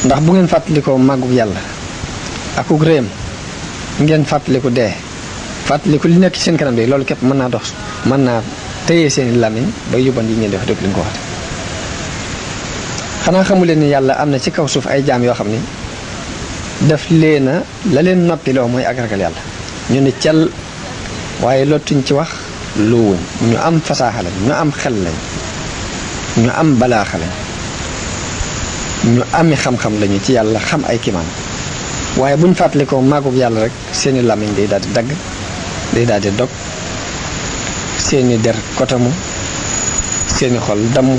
ndax bu ngeen fàttalikoo màggug yàlla akuk réyam ngeen fàttaliku dee fàttaliku li nekk ci seen kanam de loolu képp mën naa dox mën naa téye seeni làmmiñ ba yóbban yi ngeen def dëgg li nga ko waxte xanaa xamu leen ni yàlla am na ci kaw suuf ay jaam yoo xam ni daf leena la leen noppiloo mooy ak ragal yàlla ñu ni cel waaye lottuñ ci wax luwuñ ñu am fasaaxa lañ ñu am xel lañ ñu am balaaxa lañ ñu ami xam-xam lañu ci yàlla xam ay kimaan waaye buñ fàttalikoo màggug yàlla rek seeni làmmiñ day daal di dagg day daal di dog seeni der kotamu seeni xol damm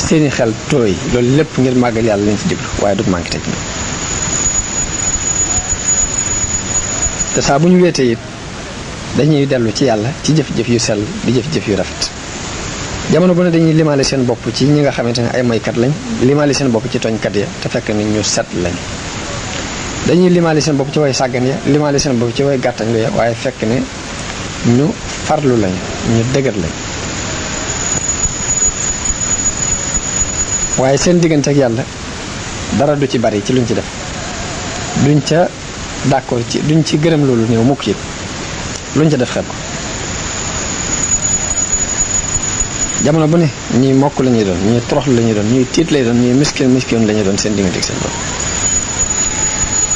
seeni xel tooy loolu lépp ngir màggal yàlla lañ ci jublu waaye du manqué teg te saa bu ñu weetee it dañuy dellu ci yàlla ci jëf-jëf yu sell di jëf-jëf yu rafet jamono bu ne dañuy limaale seen bopp ci ñi nga xamante ne ay moykat lañ limaale seen bopp ci tooñkat ya te fekk ni ñu set lañ dañuy limaale seen bopp ci way sàggan ya limaale seen bopp ci way gàttañ lu ya waaye fekk ne ñu farlu lañ ñu dëgër lañ waaye seen diggante ak yàlla dara du ci bari ci luñ ci def duñ ca d'accord ci duñ ci gërëm loolu néew mukk ci luñ ca def xeeb ko jamono bu ne ñuy mokk la ñuy doon ñuy toroxlu la ñuy doon ñuy tiit lay doon ñuy miskin la ñuy doon seen diggante ak seen bopp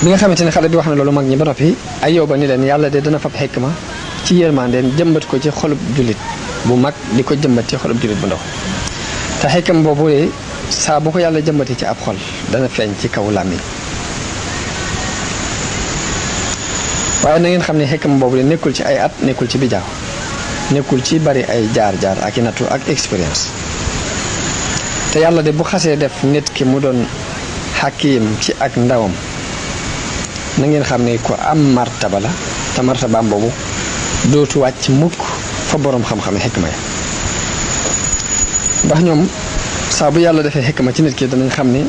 bi nga xamante ne xale bi wax na loolu mag ñi ba noppi Ayóoba ni leen yàlla de dana fab xikma ci yërmandeen jëmbat ko ci xolub jullit bu mag di ko jëmbat ci xolub jullit bu ndaw te xikma boobu de saa bu ko yàlla jëmbatee ci ab xol dana feeñ ci kaw làmmiñ waaye na ngeen xam ne xikma boobu de nekkul ci ay at nekkul ci bijaaw nekkul ci bari ay jaar-jaar ak i nattu ak expérience te yàlla de bu xasee def nit ki mu doon xakiim ci ak ndawam na ngeen xam ne ko am martaba la te martabaam boobu dootu wàcc mukk fa boroom xam-xam xikma ya ndax ñoom saa bu yàlla defee xikma ci nit ki danañ xam ni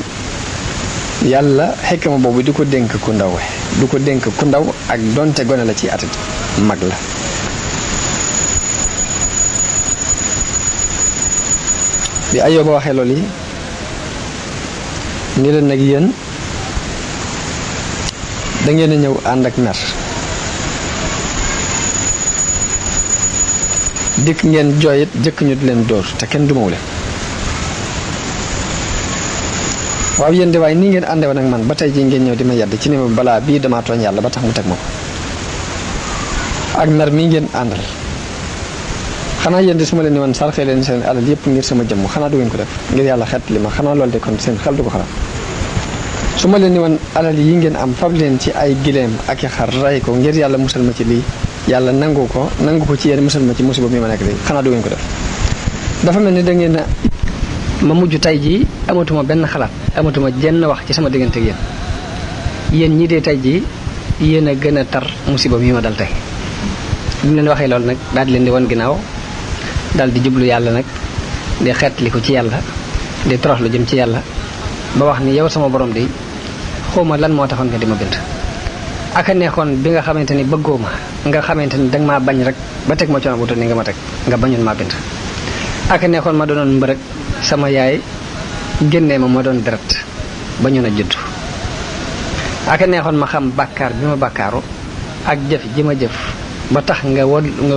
yàlla xikma boobu di ko dénk ku ndaw du ko dénk ku ndaw ak donte gone la ci atit mag la. bi Ayóoba waxee loolu yi ni leen nag yéen da ngeen a ñëw ànd ak mer dikk ngeen jooyit jëkk ñu di leen dóor te kenn dumawu leen waaw yéen de waaye nii ngeen àndewoon nag man ba tey jii ngeen ñëw di ma yedd ci ni ma balaa bii damaa tooñ yàlla ba tax mu teg ma ko ak mer mii ngeen àndal xanaa yéen de su ma leen ni woon sarxee leen seen alal yépp ngir sama jëmm xanaa du ngeen ko def ngir yàlla xet li ma xanaa loolu de kon seen xel du ko xalaat su ma leen ni woon alal yi ngeen am fab leen ci ay gileem ak i xar ray ko ngir yàlla musal ma ci lii yàlla nangu ko ci yéen musal ma ci musiba mi ma nekk lii xanaa du ngeen ko def dafa mel ni da ngeen a ma mujj tey jii amatuma benn xalaat amatuma jenn wax ci sama diggante ak yéen ñii de tey jii yéen a gën a tar musiba mi ma dal tey bi mu leen waxee loolu nag daal di leen di wan ginnaaw daal di jublu yàlla nag di xeetli ko ci yàlla di toroxlu jëm ci yàlla ba wax ni yow sama borom di xawma lan moo taxoon nga di ma bind aka neexoon bi nga xamante ni bëggoo ma nga xamante ni danga maa bañ rek ba teg ma coono bu toll ni nga ma teg nga bañoon maa bind aka neexoon ma doonoon mbërëg sama yaay génnee ma doon deret ba ñu na judd aka neexoon ma xam bàkkaar bi ma bàkkaaru ak jëf ji ma jëf ba tax nga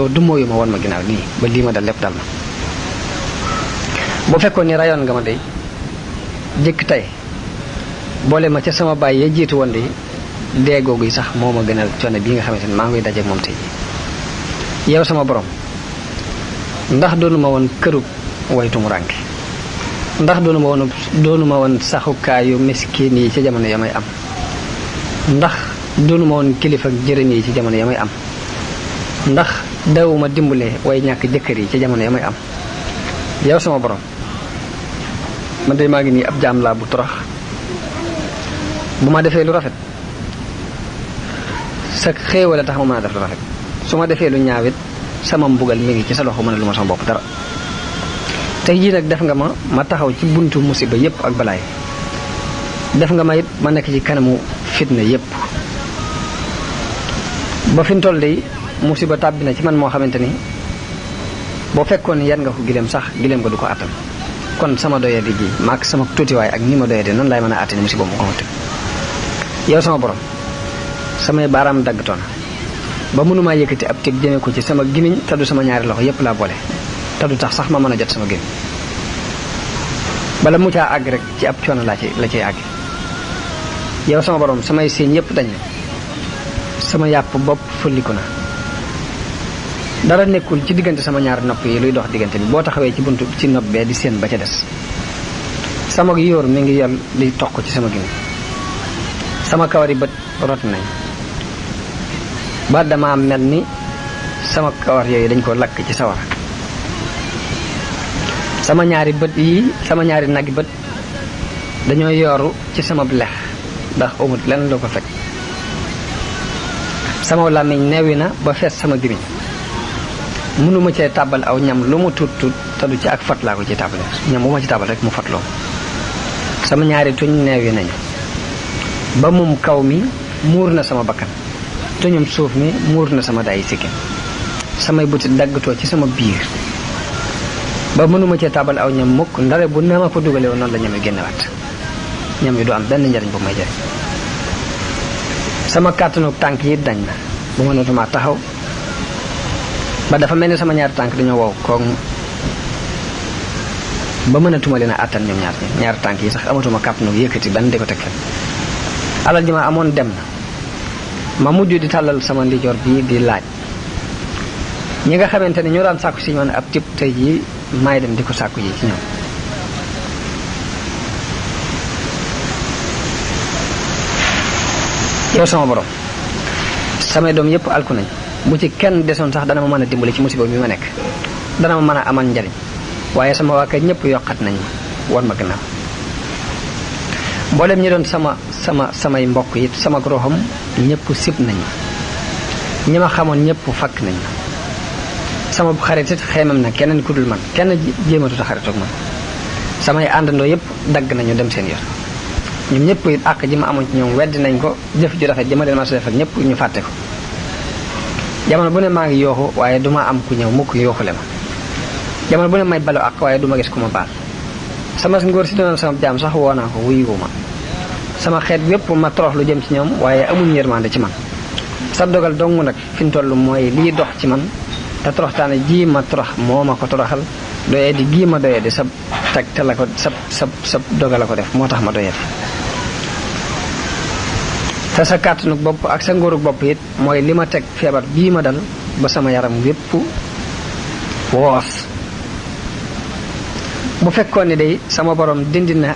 dumóoyu ma woon ma ginnaaw nii ba lii ma dal lépp dal ma bu fekkoon ni rayoon nga ma dey jëkk tey boole ma ca sama baay ya jiitu woon de dee googu yi sax moo ma gënal coono bii nga xamante ni maa ngi koy dajeek moom tey yow sama borom ndax doonu ma woon kërug waytu mu rànke ndax doonu ma woon saxukaayu miskin yi ci jamono ya may am ndax doonu ma woon kilifa jërëm yi ci jamono ya may am ndax dawuma dimbale way ñàkk jëkkër yi ci jamono ya may am yow sama borom man de maa ngi nii ab jaam laa bu torox bu ma defee lu rafet sa xéewal a tax ma mën a def lu rafet su ma defee lu ñaawit sama mbugal mi ngi ci sa loxo mën a lu ma sama bopp dara tey jii nag def nga ma taxaw ci buntu musiba yépp ak balaay def nga ma it ma nekk ci kanamu fitna yépp ba fi mu toll de musiba tàbbi na ci man moo xamante ni boo fekkoon yan nga ko gileem sax gileem nga du ko àttan kon sama doyadi ji maak sama tuutiwaay ak ni ma doyadi noonu laay mën a àttani musiba mu ko xamante yow sama borom samay baaraam daggatoona ba mënumaa yëkkati ab teg jëme ko ci sama gimiñ te du sama ñaari loxo yépp laa boole te du tax sax ma mën a jot sama gimiñ bala mu caa àgg rek ci ab coono la cay àgg yow sama borom samay séen yépp dañ sama yàpp bopp fulliku na dara nekkul ci diggante sama ñaari nopp yi luy dox diggante bi boo taxawee ci buntu ci nopp bee di séen ba ca des sama yóor mi ngi yol di toq ci sama gimiñ sama kawari bët rot nañ ba dama mel ni sama kawar yooyu dañ ko lakk ci sawara sama ñaari bët yi sama ñaari nagi bët dañoo yooru ci sama lex ndax amut lenn loo ko fekk sama làmmiñ neewi na ba fees sama gimiñ mënuma cee tàbbal aw ñam lu mu tuut tuut te du ci ak fat laa ko ci tàbbale ñam bu ma ci tàbbal rek mu fatloo sama ñaari tuñ neewi nañu ba mum kaw mi muur na sama bakkan tuñum suuf mi muur na sama dayi sikkim samay buti daggatoo ci sama biir ba mënuma cee tàbbal aw ñam mukk ndare bu ne ma fa dugale woon noonu la ñami génnewaat ñam yi du am benn njariñ bu may jëriñ sama kàttanu tànk yi dañ na bu mënatuma taxaw ba dafa mel ni sama ñaari tànk dañoo wow koŋ ba mënatuma leen a àttan ñoom ñaari tànk yi sax amatuma kàttanu yëkkati ban di ko teg fen alal ji ma amoon dem na ma mujj di tàllal sama ndijoor bii di laaj ñi nga xamante ne ñoo daan sàkku si ñoom ab tib tey jii maay dem di ko sàkku ji ci ñoom yow sama borom samay doom yépp alku nañ bu ci kenn desoon sax dana ma mën a dimbali ci musiba bi ma nekk dana ma mën a amal njariñ waaye sama waa kër ñëpp yokkat nañ ma wan ma gannaaw mboolem ñi doon samay mbokk yi sama roxam ñëpp sib nañ ma ñi ma xamoon ñëpp fakk nañ ma sama xarit it xeemam na keneen ku dul man kenn jéematut a xaritoog man samay àndandoo yëpp dagg nañu dem seen yoon ñoom ñëpp it àq ji ma amoon ci ñoom weddi nañ ko jëf ju rafet ji ma leen ma def ak ñëpp ñu fàtte ko jamono bu ne maa ngi yooxu waaye duma am ku ñëw mukk yooxule ma jamono bu ne may balu àq waaye duma gis ku ma baal sama ngóor si doon sama jaam sax woo naa ko wuyu ma sama xeet yépp ma torox lu jëm ci ñoom waaye amuñ yërmande ci man sa dogal dong nag fi mu toll mooy lii dox ci man te toroxtaane ji ma torox moo ma ko toroxal doyee di gii ma doyee di sa teg te la ko sa dogal la ko def moo tax ma doyee te sa kàttanu bopp ak sa ngóorug bopp it mooy li ma teg feebar bii ma dal ba sama yaram yépp woos bu fekkoon ne day sama borom dindi na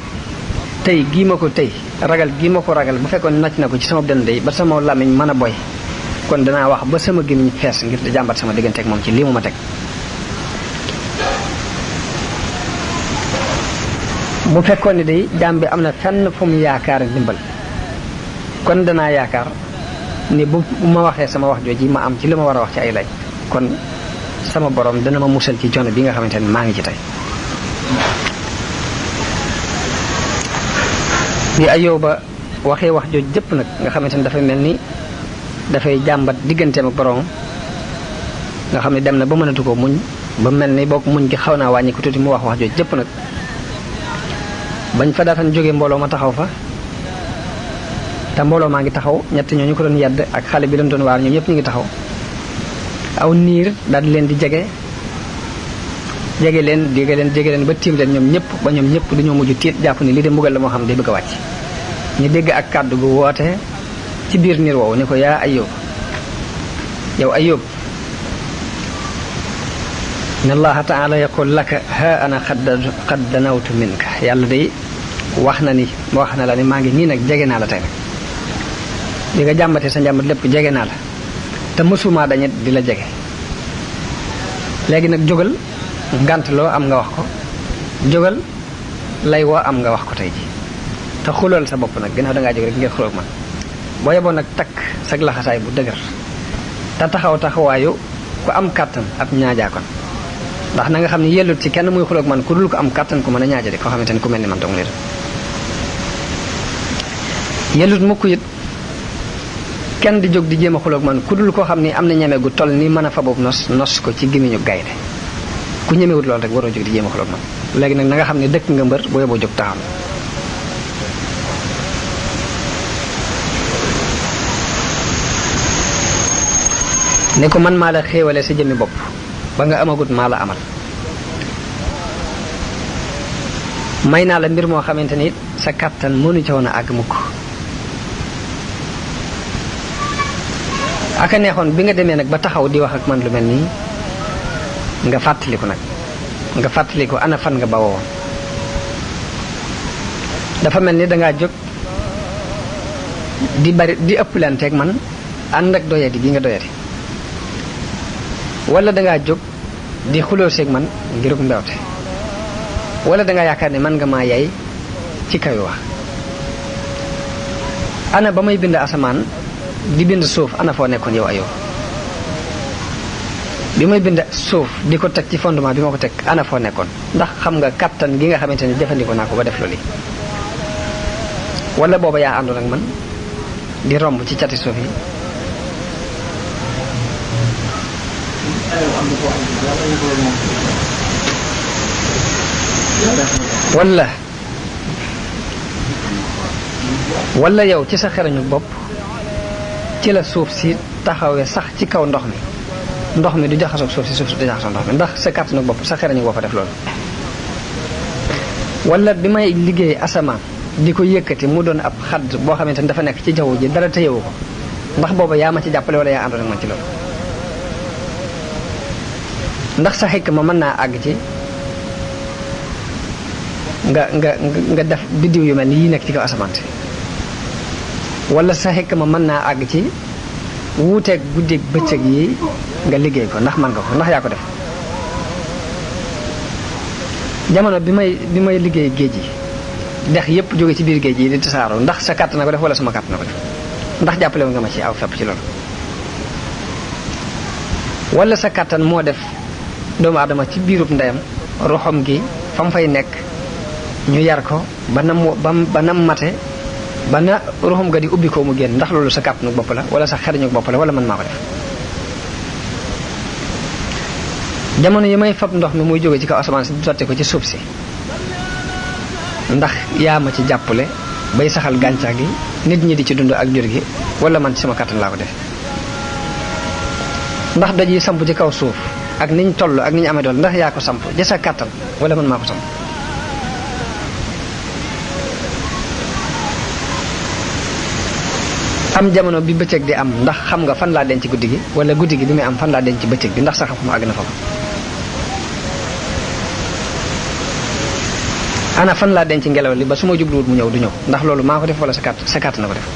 tey gii ma ko tey ragal gii ma ko ragal bu fekkoon nocc na ko ci sama dënn day ba sama làmmiñ mën a boy kon danaa wax ba sama gémmiñ fees ngir di jàmbat sama diggante ak moom ci lii mu ma teg bu fekkoon ne day jaam bi am na fenn fu mu yaakaar ndimbal kon danaa yaakaar ni bu ma waxee sama wax jooji ma am ci li ma war a wax ci ay lay kon sama borom dana ma musal ci coono bi nga xamante ne maa ngi ci tey bi Ayóoba waxee wax jooj jëpp nag nga xamante ne dafay mel ni dafay jàmbat digganteem ak borom nga xam ne dem na ba mënatu ko muñ ba mel ni bokk muñ gi xaw naa wàññi ko tuuti mu wax jooj jëpp nag bañ fa daataan jógee mbooloo ma taxaw fa te mbooloo maa ngi taxaw ñett ñoo ñu ko doon yedd ak xale bi leen doon waar ñoom ñëpp ñu ngi taxaw aw niir daal di leen di jege leen ba tiim leen ñoom ñëpp ba ñoom ñëpp dañoo mujj tiit jàpp ni lii de mbugal la moo xam day bëgg a wàcc ñu dégg ak kàddu gu woote ci biir niir woowu ni ko yaa Ayóob yow Ayóob inna allaha taala yaqul laka ha ana qad danawtu minka yàlla day wax na la ni maa ngi nii nag jege naa la tey nag li nga jàmbatee sa njàmbat lépp jege naa la te mësuma dañet di la jege léegi nag jógal ngant loo am nga wax ko jógal lay woo am nga wax ko tey ji te xulool sa bopp nag ginnaaw dangaa jóg rek ngir xuloog man boo yeboon nag takk sag laxasaay bu dëgër te taxawaayu ku am kàttan ab ñaajaakon ndax na nga xam ne yellut ci kenn muy xuloog man ku dul ko am kàttan ku mën a ñaaja de koo xamante ni ku mel ni man dong lay def yellut mukk it kenn di jóg di jéem a xuloog man ku dul koo xam ni am na ñeme gu toll ni mën a faboob nos ko ci gémmiñu gaynde ku ñemewut loolu rek waroo jóg di jéem a xuloog man léegi nag na nga xam ne dëkk nga mbër boo yeboo jóg taxaw ne ko man maa la xéewale sa jëmmi bopp ba nga amagut maa la amal may naa la mbir moo xamante ni sa kàttan mënu ca woon a àgg mukk aka neexoon bi nga demee nag ba taxaw di wax ak man lu mel nii nga fàttaliku ana fan nga bawoo woon dafa mel ni dangaa jóg di ëpplanteeg man ànd ak doyadi gi nga doyadi wala dangaa jóg di xuloo seeg man ngirug mbewte wala dangaa yaakaar ne man nga maa yay ci kaw wax ana ba may bind asamaan di bind suuf ana foo nekkoon yow Ayóob bi may bind suuf di ko teg ci fondement bi ma ko teg ana foo nekkoon ndax xam nga kàttan gi nga xamante ne jëfandikoo naa ko ba def loolu wala booba yaa àndoon ak man di romb ci cati suuf yi wala yow ci sa xerañu bopp ci la suuf si taxawee sax ci kaw ndox mi du jaxasoog suuf si du jaxasoog ndox mi ndax sa kàttanu bopp sa xerañu bopp def loolu wala bi may liggéey asamaan di ko yëkkati mu doon ab xadd boo xamante ni dafa nekk ci jaww ji dara téyewu ko ndax booba yaa ma ci jàppale wala yaa àndoon ak man ci loolu ndax sa xikk ma mën naa àgg ci nga def biddiw yu mel ni yi nekk ci kaw asamaan si wala sa xikk ma mën naa àgg ci wuuteeg guddeeg bëccëg yi nga liggéey ko ndax man nga ko ndax yaa ko def jamono bi may liggéey géej yi dex yépp jóge ci biir géej yi di tasaaroo ndax sa kàtt na ko def wala sama kàtt na ko def ndax jàppale nga ma ci aw fepp ci loolu wala sa kàttan moo def doomu aadama ci biirub ndeyam roxom gi fa mu fay nekk ñu yar ko ba nam mate ba na ruxum ga di ubbi ko mu génn ndax loolu sa kàttanu bopp la wala sa xariñu bopp la wala man maa ko def jamono yi may fab ndox mi muy jóge ci kaw asamaan si sotti ko ci suuf si ndax yaa ma ci jàppale bay saxal gàncax gi nit ñi di ci dund ak jur gi wala man ci sama kàttan laa ko def ndax doj yi samp ci kaw suuf ak niñ toll ak niñ amee dool ndax yaa ko samp ci sa kàttan wala man maa ko samp am jamono bi bëccëg di am ndax xam nga fan laa denc guddi gi wala guddi gi bi muy am fan laa denc bëccëg bi ndax sa xam-xam àgg na fa ana fan laa denc ngelaw li ba su ma jubluwut mu ñëw du ñëw ndax loolu maa ko def wala sa kàtt na ko def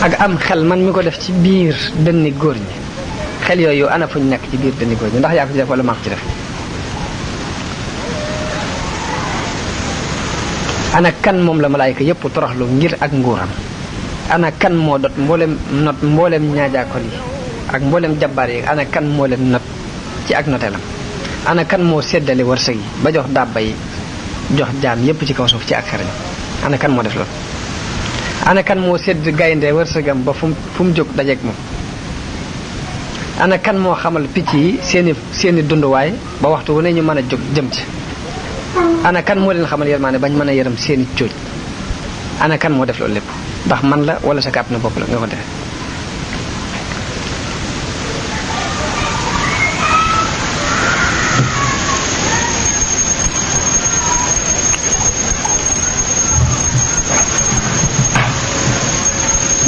ak am xel man mi ko def ci biir dënni góor ñi xel yooyu ana fuñ nekk ci biir dënni góor ñi ndax yaa ko ci def wala maa ko ci def ana kan moom la malaayka yépp toroxlu ngir ak nguuram ana kan moo dot mboolem ñaajaakoon yi ak mboolem jabbaar yi ana kan moo leen not ci ak noteelam ana kan moo séddale wërsëg yi ba jox dàbba yi jox jaam yépp ci kaw suuf ci ak xarañ ana kan moo def loolu ana kan moo sédd gaynde wërsëgam ba fu mu jóg dajeeg moom ana kan moo xamal picc yi seeni dunduwaay ba waxtu wu ne ñu mën a jóg jëm ci ana kan moo leen xamal yërmaane bañ mën a yërëm seeni cooj ana kan moo def loolu lépp ndax man la wala sa kàpp na bopp la nga ko defee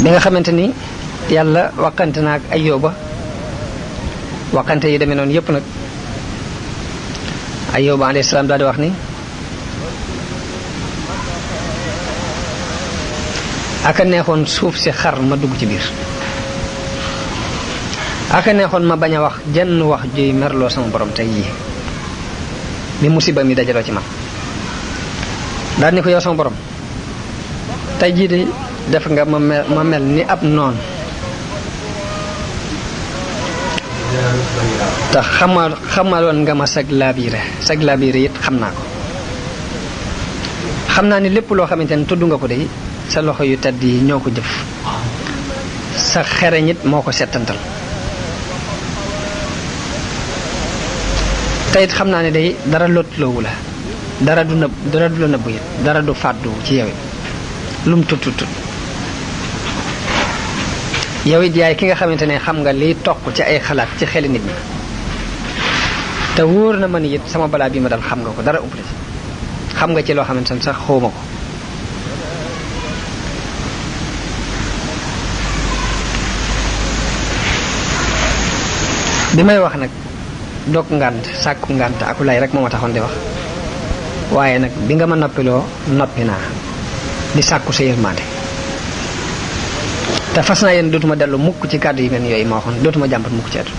bi nga xamante ni yàlla waxante na ak Ayyuba waxante yi demee noonu yépp nag Ayyuba alayhi salaam daal di wax ni aka neexoon suuf si xar ma dugg ci biir aka neexoon ma bañ a wax jenn wax juy merloo sama borom tey yii bi musiba mi dajaloo ci man daal ni ko yow sama borom tey jii de def nga ma mel ni ab noon te xamaloon nga ma sag laabiire it xam naa ko xam naa ni lépp loo xamante ne tudd nga ko de sa loxo yu tedd yi ñoo ko jëf sa xereñ it moo ko settantal te it xam naa ne day dara lotloowu la dara du la nëbbu it dara du fàddu ci yow it lum tut yow it yaay ki nga xamante ne xam nga liy toq ci ay xalaat ci xeli nit ñi te wóor na ma ni it sama balaa bi ma dal xam nga ko dara umpale xam nga ci loo xamante ne sax xawma ko bi may wax nag dog ngànt sàkku ngànt aku lay rek moo ma taxoon di wax waaye nag bi nga ma noppiloo noppi naa di sàkku sa yërmande te fas naa yéen dootuma dellu mukk ci kàddu yi mel yooyu ma waxoon dootuma jàmbat mukk ci atu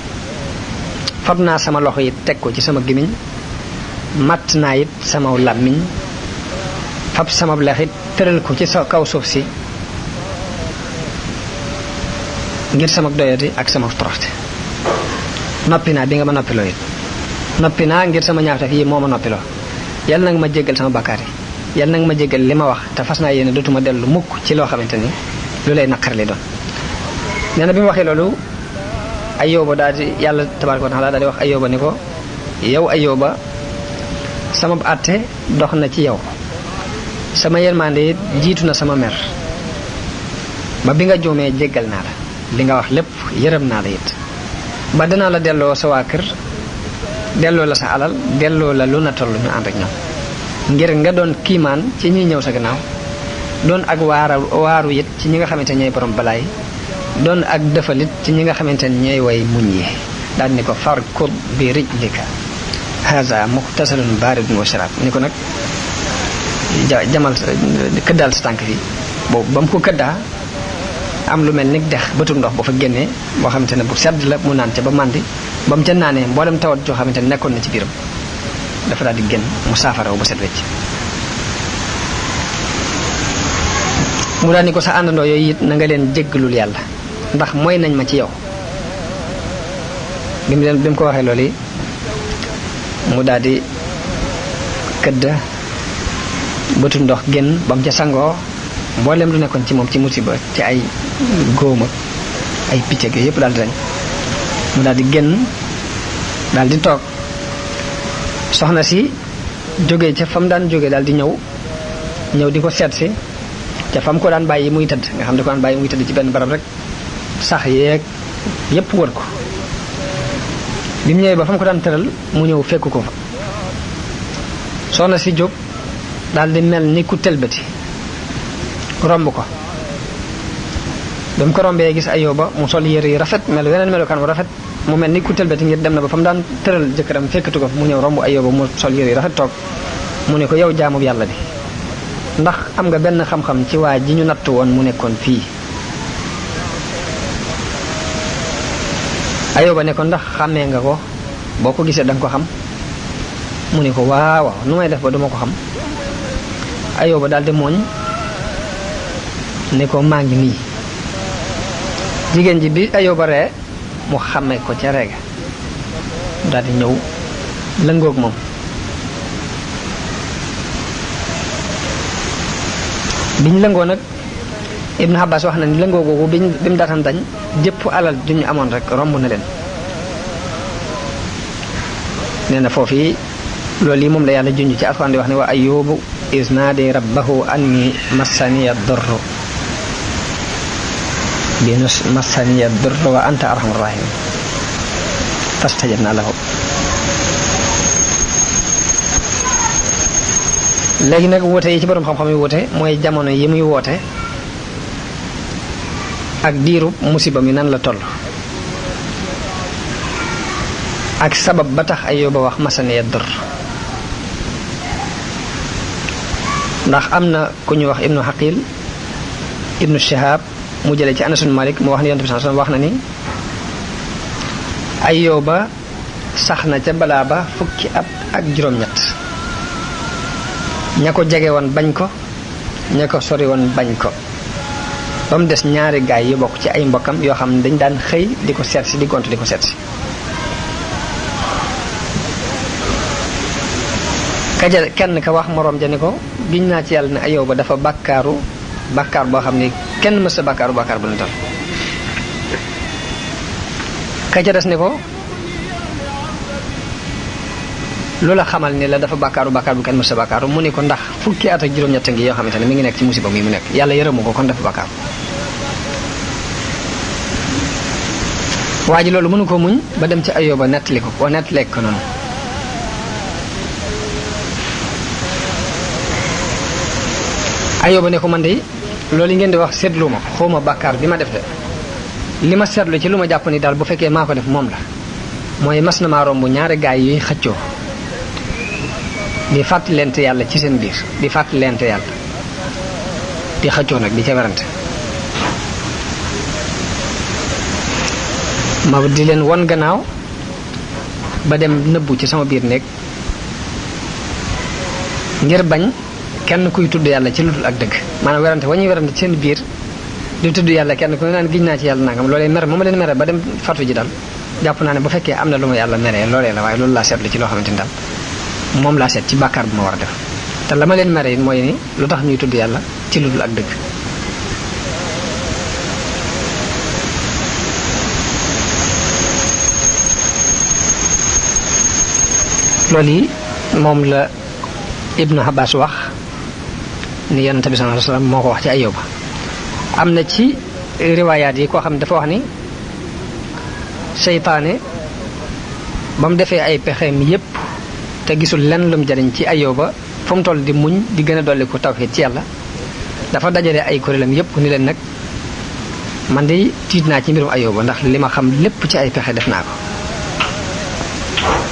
fab naa sama loxo yi teg ko ci sama gémmiñ matt naa it sama làmmiñ fab sama lex it tëral ko ci sa kaw suuf si ngir sama doyati ak sama toroxte noppi naa bi nga ma noppiloo it noppi naa ngir sama ñaawtef yi moo ma noppiloo yal na nga ma jéggal sama bakkaar yi yal na nga ma jéggal li ma wax te fas naa yéene dootuma dellu mukk ci loo xamante ni lu lay naqar li doon nee na bi mu waxee loolu Ayyuba daal di yàlla tabaaraka wa taala daal di wax Ayyuba ni ko yow Ayyuba sama àtte dox na ci yow sama yërmande it jiitu na sama mer ba bi nga juumee jéggal naa la li nga wax lépp yërëm naa la it ba danaa la delloo sa waa kër delloo la sa alal delloo la lu na toll ñu ànd ak ñoom ngir nga doon kiimaan ci ñiy ñëw sa gannaaw doon ak waaru it ci ñi nga xamante ne ñooy borom balaay doon ak defalit ci ñi nga xamante ne ñooy way muñ yi daal ni ko farkud bi rijlika haza muxtasalun baridun wa sharab ni ko nag jamal këddaal sa tànk fii boobu ba mu ko këddaa am lu mel ni dex bëtu ndox ba fa génnee boo xamante ne bu sedd la mu naan ca ba màndi ba mu ca naanee mboolem tawat joo xamante ne nekkoon na ci biiram dafa daal di génn mu saafaraw ba set wecc mu daal ni ko sa àndandoo yooyu it na nga leen jéggalul yàlla ndax mooy nañ ma ci yow bi mu ko waxee loolu yi mu daal di këdd bëtu ndox génn ba mu ca sangoo mboolem lu nekkoon ci moom ci musiba ci ay góom ak ay picc ak yëpp daal di dañ mu daal di génn daal di toog soxna si jóge ca fa mu daan jóge daal di ñëw di ko seet si ca fa mu ko daan bàyyi muy tëdd nga xam ne ko daan bàyyi muy tëdd ci benn barab rek sax yeeg yëpp wër ko bi mu ñëwee ba fa mu ko daan tëral mu ñëw fekk ko fa soxna si jóg daal di mel ni ku tëlbati romb ko ba mu ko rombee gis Ayyuba mu sol yére yu rafet mel weneen melokaan bu rafet mu mel ni ku tëlbati ngir dem na ba fa mu daan tëral jëkkëram fekkatu ko fa mu ñëw romb Ayyuba mu sol yére yu rafet toog mu ne ko yow jaamu yàlla bi ndax am nga benn xam-xam ci waa ji ñu natt woon mu nekkoon fii Ayyuba ne ko ndax xàmmee nga ko boo ko gisee danga ko xam mu ne ko waaw nu may def ba duma ko xam Ayyuba daal di mooñ ne ko maa ngi nii jigéen ji bi Ayyuba ree mu xàmmee ko ca reega daal di ñëw lëngoog moom biñ lëngoo nag Ibn Abbas wax na ni lëngoo googu bi mu daataan dañ jëpp alal ju ñu amoon rek romb na leen nee na foofu loolu yi moom la yàlla junj ci alxuraan di wax ne wa ayyubu iz naadi rabbahu anni massaniya durru bi massaniya durru wa anta arhamur rahimin fastajabna lahu léegi nag woote yi ci borom xam-xam yi woote mooy jamono yi muy woote ak diiru musiba mi nan la toll ak sabab ba tax Ayyuba wax masaniya dur ndax am na ku ñu wax ibnu Haqil ibnu Shihab mu jëlee ci Anas ibn Malik mu wax ni Yonent bi sallallahu alayhi wasallam wax na ni Ayyuba sax na ca balaa ba fukki at ak juróom-ñett ña ko jege woon bañ ko ña ko sori woon bañ ko ba mu des ñaari gaay yu bokk ci ay mbokkam yoo xam ne dañ daan xëy di ko seet si di gont di ko seet si kaja kenn ka wax moroom ja ni ko giñ naa ci yàlla ne Ayyuba dafa bàkkaar boo xam ne kenn mës a bàkkaaru bàkkaar bu ñu tal kaja des ni ko loola xamal ni la dafa bàkkaaru bàkkaar bu kenn mës a bàkkaaru mu ni ko ndax fukki at ak juróom-ñett ngi yoo xamante ne mi ngi nekk ci musiba mi mu nekk yàlla yërëmu ko kon dafa bàkkaaru waa ji loolu mënu ko muñ ba dem ci Ayyuba nettali ko nettali ko noonu Ayyuba ne ko man de loolu yi ngeen di wax seetlu ma xawma bàkkaar bi ma def de li ma seetlu ci lu ma jàpp ni daal bu fekkee maa ko def moom la mooy mas na maa romb ñaari gaay yuy xëccoo di fàttalente yàlla ci seen biir di fàttalente yàlla di xëccoo nag di ca werante ma di leen won gannaaw ba dem nëbbu ci sama biir néeg ngir bañ kenn kuy tudd yàlla ci lu dul ak dëgg maanaam werante wa ñuy werante ci seen biir di tudd yàlla kenn ku ne naan giñ naa ci yàlla nangam loolee mere ma leen mere ba dem fatu ji daal jàpp naa ne bu fekkee am na lu ma yàlla meree loolee la waaye loolu laa seetlu ci loo xamante ni daal moom laa seet ci bàkkaar bu ma war a def te la ma leen mere it mooy ni lu tax ñuy tudd yàlla ci lu dul ak dëgg loolu yi moom la Ibnu Abbas wax ni Yonent bi sallallahu alayhi wasallam moo ko wax ci Ayyuba am na ci riwaayaat yi koo xam ne dafa wax ni seytaane ba mu defee ay pexeem yépp te gisul lenn lum jariñ ci Ayyuba fu mu toll di muñ di gën a dolli ko tawhid ci yàlla dafa dajale ay kuréelam yépp ni leen nag man de tiit naa ci mbirum Ayyuba ndax li ma xam lépp ci ay pexe def naa ko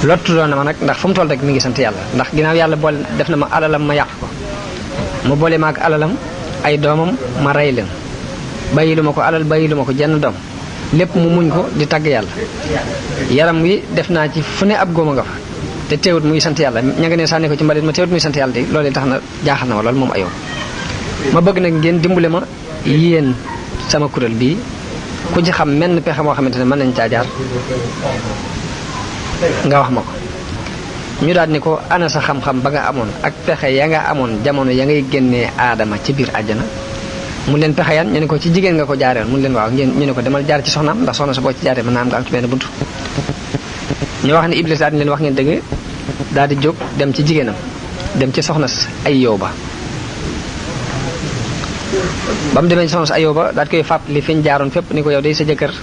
lottu doon na ma nag ndax fu mu toll rek mi ngi sant yàlla ndax ginnaaw yàlla boole def na ma alalam ma yàq ko mu boole ma ak alalam ay doomam ma rey leen bàyyilu ma ko alal bàyyilu ma ko jenn doom lépp mu muñ ko di tagg yàlla yaram wi def naa ci fu ne ab góoma nga fa te teewut muy sant yàlla ña nga ne sànni ko ci mbalit ma teewut muy sant yàlla de loolu tax na jaaxal na ma loolu moom Ayyuba ma bëgg nag ngeen dimbale ma yéen sama kuréel bii ku ci xam menn pexe moo xamante ne mën nañ caa jaar nga wax ma ko ñu daal ni ko ana sa xam-xam ba nga amoon ak pexe ya nga amoon jamono ya ngay génnee aadama ci biir àjjana mu leen pexe yan ñu ne ko ci jigéen nga ko jaareel mu leen waaw ngeen ñu ne ko demal jaar ci soxnaam ndax soxna sa boo ci jaaree mën naa am nga am ci benn buntu ñu wax ne Iblis daal di leen wax ngeen dëgg daal di jóg dem ci jigéenam dem ci soxna Ayyuba ba mu demee ci soxna Ayyuba daal di koy fàpp li fi ñu jaaroon fépp ni ko yow day sa jëkkër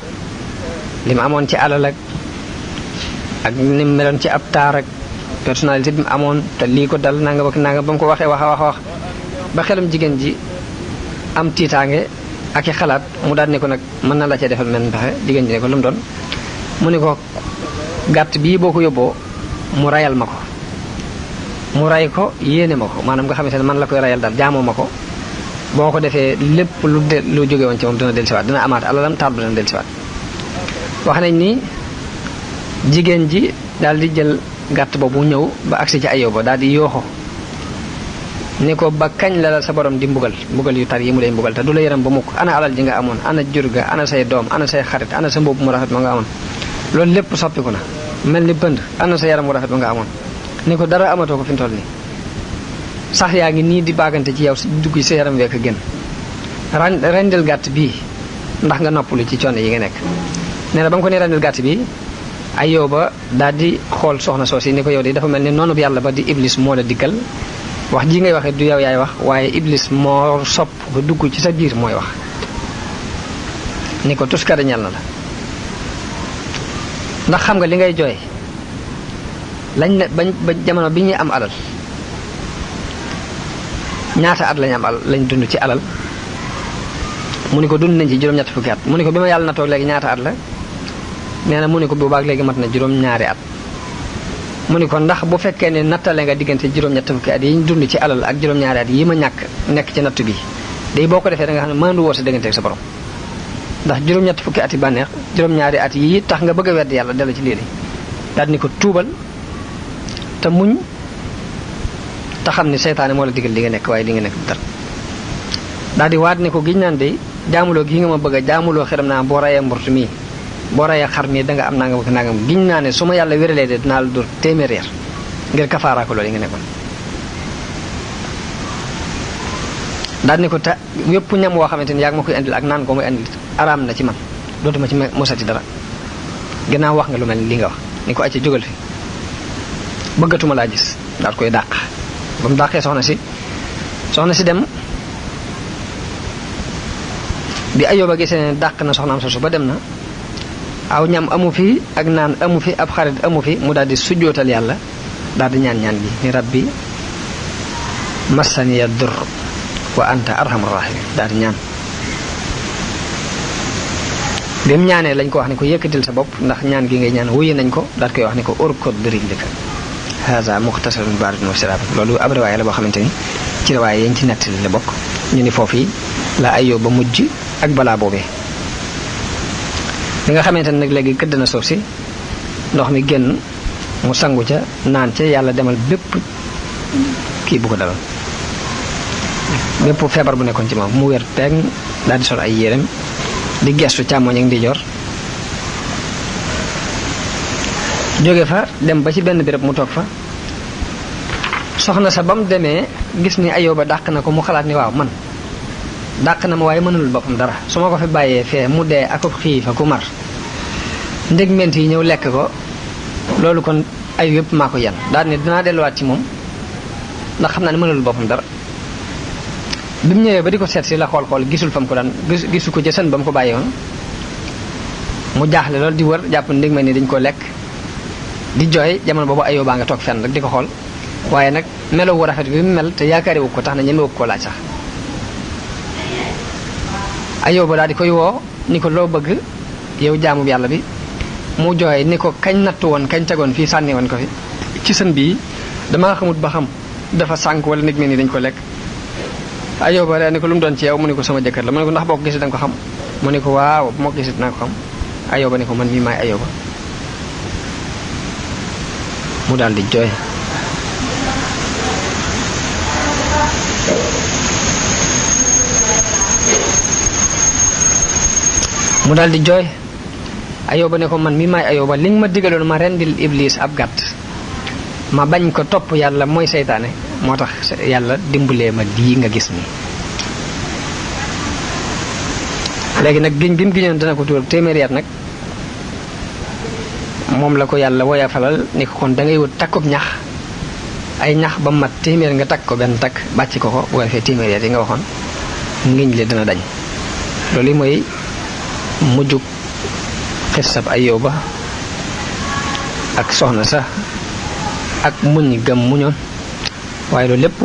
li mu amoon ci alal ak ni mu meloon ci ab taar ak personnalité bi mu amoon te lii ko dal nanga ba mu ko waxee wax ba xelam jigéen ji am tiitaange ak i xalaat mu daal ne ko nag mën na la cee defal men pexe jigéen ji ne ko lu mu doon mu ne ko gàtt bii boo ko yóbboo mu rayal ma ko mu ray ko yéene ma ko maanaam nga xamante ne man la koy rayal daal jaamoo ma ko boo ko defee lépp lu jóge woon ci moom dina dellusiwaat dina amaat alalam taal ba dina dellusiwaat wax nañ ni jigéen ji daal di jël gàtt boobu ñëw ba agsi ci Ayyuba daal di yooxo ni ko ba kañ la sa borom di mbugal yu tar yi mu lay mbugal te du la yaram ba mukk ana alal ji nga amoon ana jur ga ana say doom ana say xarit ana sa mbubb mu rafet ma nga amoon loolu lépp soppiku na mel ni bënd ana sa yaram mu rafet ma nga amoon ni ko dara amatoo ko fi mu toll nii sax yaa ngi nii di baagante ci yow dugg sa yaram wekk gën rendil gàtt bii ndax nga noppalu ci coono yi nga nekk nee na ba nga ko ne rendil gàtt bi Ayyuba daal di xool soxna soosi ni ko yow de dafa mel ni noonu yàlla ba di Iblis moo la dikkal wax ji ngay waxee du yow yaay wax waaye Iblis moo sopp ba dugg ci sa biir mooy wax ni ko tuskare ñal na la ndax xam nga li ngay jooy lañ ne ba jamono bi ñuy am alal ñaata at lañ am alal lañ dund ci alal mu ni ko dund nañ ci juróom-ñett fukki at mu ni ko bi ma yàlla na toog léegi ñaata at la nee na mu ni ko boobaak léegi mat na juróom-ñaari at mu ni ko ndax bu fekkee ne nattale nga diggante juróom-ñett fukki at yi ñu dund ci alal ak juróom-ñaari at yi ma ñàkk nekk ci nattu bi day boo ko defee da nga xam ne mëndu woo sa diggante ak sa borom ndax juróom-ñett fukki at yi bànneex juróom-ñaari at yi tax nga bëgg a wedd yàlla dellu ci lii daal ni ko tuubal te muñ te xam ne seytaane moo la digal li nga nekk waaye li nga nekk dara daal di waat ne ko giñ naan de jaamuloo gi nga ma bëgg a jaamuloo xeram naa boo rayee mburt mii boo rayee xar mii danga am nangam ak nangam giñ naa ne su ma yàlla wéralee de dinaa la dóor téeméer yar ngir kafaara ko loolu yi nga nekkoon daal ni ko te yépp ñam woo xamante ni yaa ngi ma koy andil ak naan ko muy andil araam na ci man dootuma ci mosati dara gannaaw wax nga lu mel ni li nga wax ni ko acca jógal fi bëggatuma laa gis daal koy dàq ba mu dàqee soxna si dem bi Ayyuba gisee ne dàq na soxnaam soosu ba dem na aw ñam amu fi ak naan amu fi ab xarit amu fi mu daal di sujjootal yàlla daal di ñaan gi ni rabbi massaniya dur wa anta arhamur rahimin daal di ñaan bi mu ñaanee lañ ko wax ne ko yëkkatil sa bopp ndax ñaan gi ngay ñaan wuyu nañ ko daal koy wax ne ko urkod birijlika haza muxtasarun baridun wa sharaab loolu ab riwaaya la boo xamante ni ci riwaaya yañ ci nettali la bokk ñu ni foofu yi la Ayyuba mujj ak balaa boobee bi nga xamante ne nag léegi këdd na suuf si ndox mi génn mu sangu ca naan ca yàlla demal bépp kii bu ko daloon bépp feebar bu nekkoon ci moom mu wér peeg daal di sol ay yérem di gestu càmmoñ ak ndijoor jóge fa dem ba ci benn béréb mu toog fa soxna sa ba mu demee gis ni Ayyuba dàq na ko mu xalaat ni waaw man dàq na ma waaye mënul boppam dara su ma ko fi bàyyee fee mu dee ak xiif ak mar ndég ment yi ñëw lekk ko loolu kon ay yëpp maa ko yan daal ni dinaa delluwaat ci moom ndax xam naa ne mënul boppam dara bi mu ñëwee ba di ko seet si la xool gisul fa mu ko daan gisu ko jësan ba mu ko bàyyee woon mu jaaxle loolu di wër jàpp ndég mel ni dañ ko lekk di jooy jamono boobu Ayyuba nga toog fenn rek di ko xool waaye nag melo wu rafet bi mu mel te yaakaari wu ko tax na ñemewu ko laaj sax Ayyuba daal di koy woo ni ko loo bëgg yow jaamu yàlla bi mu jooy ni ko kañ nattu woon kañ tegoon fii sànni woon ko fi ci sën bii damaa xamut ba xam dafa sànk wala nit mel ni dañ ko lekk Ayyuba daal ni ko lu mu doon ci yow mu ne ko sama jëkkër la mu ne ko ndax boo ko gisee da nga ko xam mu ne ko waaw bu ma ko gisee dinaa ko xam Ayyuba ni ko man mii maay Ayyuba mu daal di jooy Ayyuba ne ko man mii maay Ayyuba li nga ma digaloon ma rendil Iblis ab gàtt ma bañ ko topp yàlla mooy seytaane moo tax yàlla dimbalee ma di nga gis ni léegi nag giñ bi mu giñoon dana ko tuur téeméeri at nag moom la ko yàlla woya falal ni ko kon da ngay wut takkub ñax ay ñax ba mat téeméer nga takk ko benn takk bàcc ko bu ko defee téeméeri at yi nga waxoon ngiñ li dana dañ loolu mooy mujjug xissab Ayyuba ak soxna sa ak muñ gëm muñoon waaye loolu lépp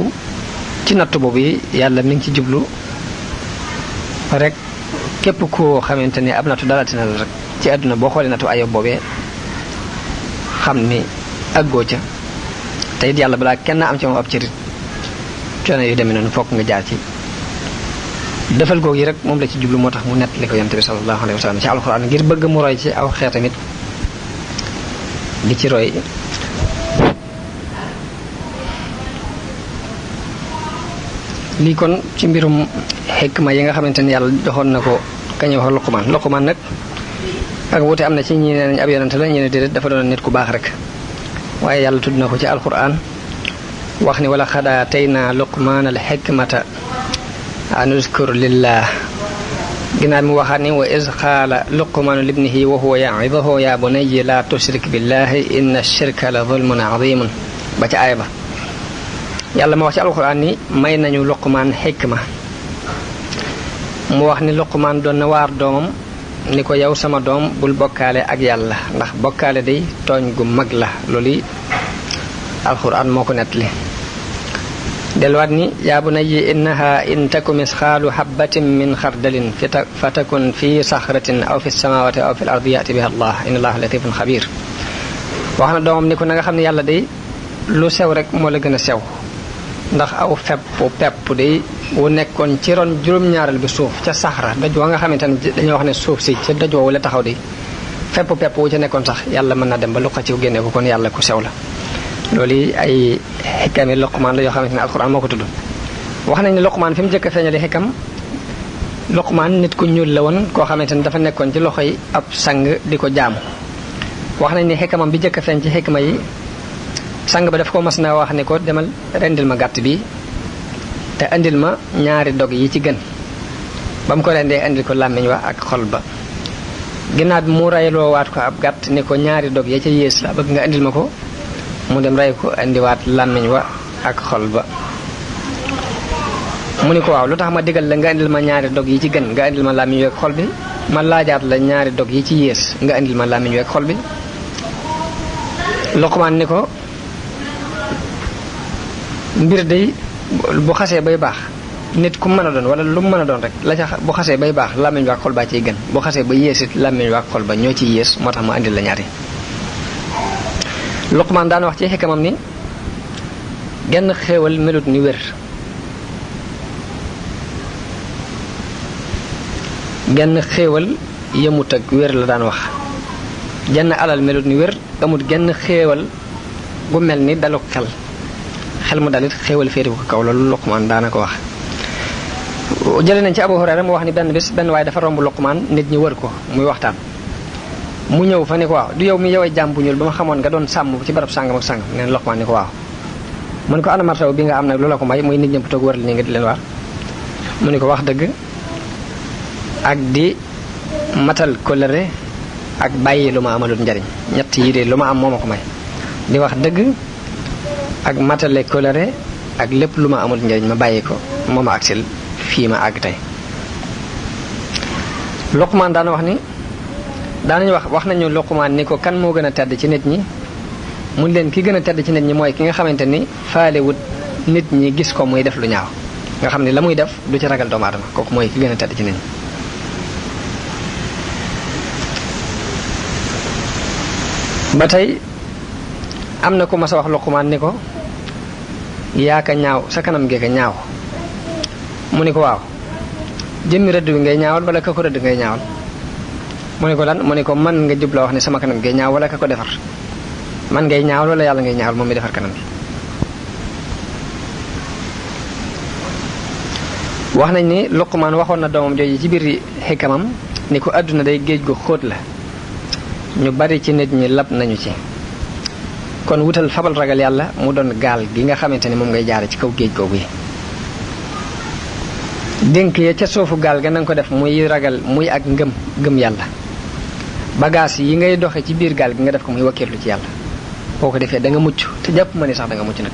ci natt boobu yi yàlla mi ngi ci jublu rek képp koo xamante ni ab nattu dalati na la rek ci àdduna boo xoolee nattu Ayyuba boobee xam ni àggoo ca te it yàlla balaa kenn am ci moom ab cërit coono yu demee noonu fokk nga jaar ci defal googu yi rek moom la ci jublu moo tax mu nett li ko yonent bi sallallahu alayhi wa sallam ci alxuraan ngir bëgg mu roy ci aw xeet tamit di ci roy lii kon ci mbirum xikma yi nga xamante ni yàlla joxoon na ko kañu wax Luqmaan nag ak wuute am na ci ñi ne nañ ab yonent la ñi ne déedéet dafa doon nit ku baax rek waaye yàlla tudd na ko ci alxuraan wax ni wala xadaa tey naa Luqmaan al xikmata an uzkur lillah ginnaaw mi waxaat ni wa iz qaala Luqmaanu libnihi wa huwa ya'iduhu ya bunayya la tushrik billahi inna shirka la zulmun azimun ba ca aaya ba yàlla ma wax ci alxuraan ni may nañu Luqmaan xikma mu wax ni Luqmaan doon na waar doomam ni ko yow sama doom bul bokkaale ak yàlla ndax bokkaale day tooñ gu mag la loolu alxuraan moo ko nettali delluwaat ni yaa bunayya innaha in taku misqaalu habbatin min xardalin fa takun fi saxratin aw fi samawati aw fi l ardi yati biha allah inna allaha latifun xabir wax na doomam ni ko na nga xam ne yàlla day lu sew rek moo la gën a sew ndax aw pepp day wu nekkoon ci ron juróom-ñaaral bi suuf ca saxra doj wa nga xamante ne dañoo wax ne suuf si ca doj woowu la taxaw di pepp wu ca nekkoon sax yàlla mën na dem ba lu ko ci génne ko kon yàlla ku sew la loolu ay xikam yi Luqmaan la yoo xamante ne alxuraan moo ko tudd wax nañ ne Luqmaan fi mu njëkk a feeñale xikam Luqmaan nit ku ñuul la woon koo xamante ne dafa nekkoon ci loxoy ab sang di ko jaamu wax nañ ne xikamam bi njëkk a feeñ ci xikma yi sang ba daf ko mas na wax ne ko demal rendil ma gàtt bi te indil ma ñaari dog yi ci gën ba mu ko rendee indil ko làmmiñ wa ak xol ba ginnaaw bi mu rayloo waat ko ab gàtt ne ko ñaari dog ya ca yées la bëgg nga indil ma ko mu dem rey ko indiwaat làmmiñ wa ak xol ba mu ni ko waaw lu tax ma digal la nga indil ma ñaari dog yi ci gën nga indil ma làmmiñ wi ak xol bi ma laajaat la ñaari dog yi ci yées nga indil ma làmmiñ wi ak xol bi Luqmaan ni ko mbir day bu xasee bay baax nit ku mën a doon wala lu mu mën a doon rek la ca bu xasee bay baax làmmiñ wa ak xol baa ciy gën bu xasee ba yéesit làmmiñ wa ak xol ba ñoo ciy yées moo tax ma indil la ñaari Luqmaan daan wax ci xikamam ni genn xéewal melut ni wér genn xéewal yëmut ak wér la daan wax genn alal melut ni wér amut genn xéewal gu mel ni daluk xel mu dalit xéewal féeti ko kaw loolu Luqmaan daana ko wax jële nañ ci Abu Hurayra mu wax ni benn bis benn waaye dafa romb Luqmaan nit ñi wër ko muy waxtaan mu ñëw fa ni ko waaw du yow mi yoway jaam bu ñuul ba ma xamoon nga doon sàmm ci barab sàngam ak sàngam neen Luqmaan ni ko waaw mu ni ko ana martaw bi nga am nag loola ko may muy nit ñëpp toog wër la ni nga di leen waar mu ni ko wax dëgg ak di matal kóllëre ak bàyyi lu ma amalut njariñ ñett yi de lu ma am moo ma ko may di wax dëgg ak matale kóllëre ak lépp lu ma amul njariñ ma bàyyi ko moo ma agsil fii ma àgg tey Luqmaan daana wax ni daanañu wax nañu Luqmaan ni ko kan moo gën a tedd ci nit ñi mun leen ki gën a tedd ci nit ñi mooy ki nga xamante ni faalewut nit ñi gis ko muy def lu ñaaw nga xam ne la muy def du ci ragal doomu aadama kooku mooy ki gën a tedd ci nit ñi ba tey am na ku mas a wax Luqmaan ni ko yaa ka ñaaw sa kanam gee ka ñaaw mu ni ko waaw jëmmi rëdd bi ngay ñaawal wala ka ko rëdd ngay ñaawal mu ni ko lan mu ni ko man nga jubla wax ne sama kanam ngay ñaaw wala ka ko defar man ngay ñaawal wala yàlla ngay ñaawal moom mi defar kanam bi wax nañ ni Luqmaan waxoon na doomam jooju ci biir xikamam ni ko àdduna day géej gu xóot la ñu bari ci nit ñi lab nañu ci kon wutal fabal ragal yàlla mu doon gaal gi nga xamante ne moom ngay jaare ci kaw géej googu yi dénk ya ca suufu gaal ga na nga ko def muy ragal muy ak ngëm yàlla bagage yi ngay doxe ci biir gaal gi nga def ko muy wakkiirlu ci yàlla boo ko defee da nga mucc te jàpp ma ne sax da nga mucc nag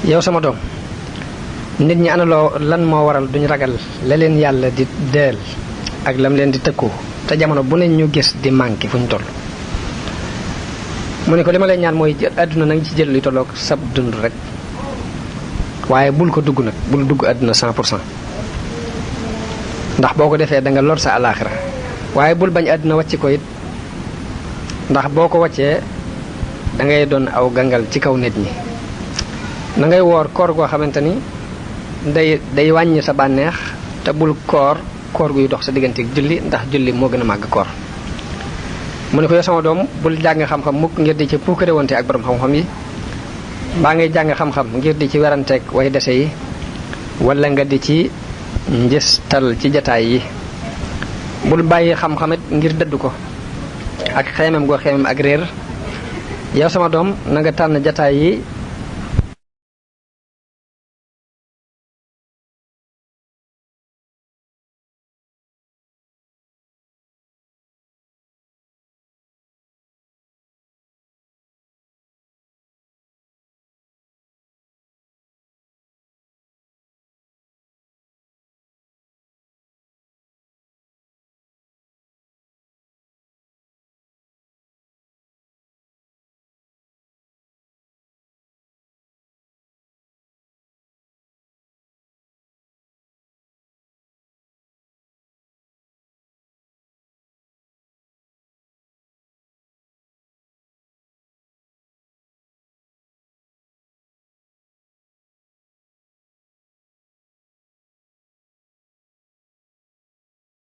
yow sama doom nit ñi analoo lan moo waral duñ ragal la leen yàlla di deel ak lam leen di tëkkoo te jamono bu ne ñu gis di manqué fu ñu toll mu ne ko li ma lay ñaan mooy àdduna nanga ci jël luy tolloog sab dund rek waaye bul ko dugg nag bul dugg àdduna 100% ndax boo ko defee da nga lor sa alaaxira waaye bul bañ àdduna wàcc ko it ndax boo ko wàccee da ngay doon aw gangal ci kaw nit ñi na ngay woor koor goo xamante ni day wàññi sa bànneex te bul koor guy dox sa diggante ak julli ndax julli moo gën a màgg koor mu ne ko yow sama doom bul jàng xam-xam mukk ngir di ci puukare wonte ak borom xam-xam yi mbaa ngay jàng xam-xam ngir di ci weranteeg way dese yi wala nga di ci njëstal ci jataay yi bul bàyyi xam-xamit ngir dëdd ko ak xeemem goo xeemem ak réer yow sama doom na nga tànn jataay yi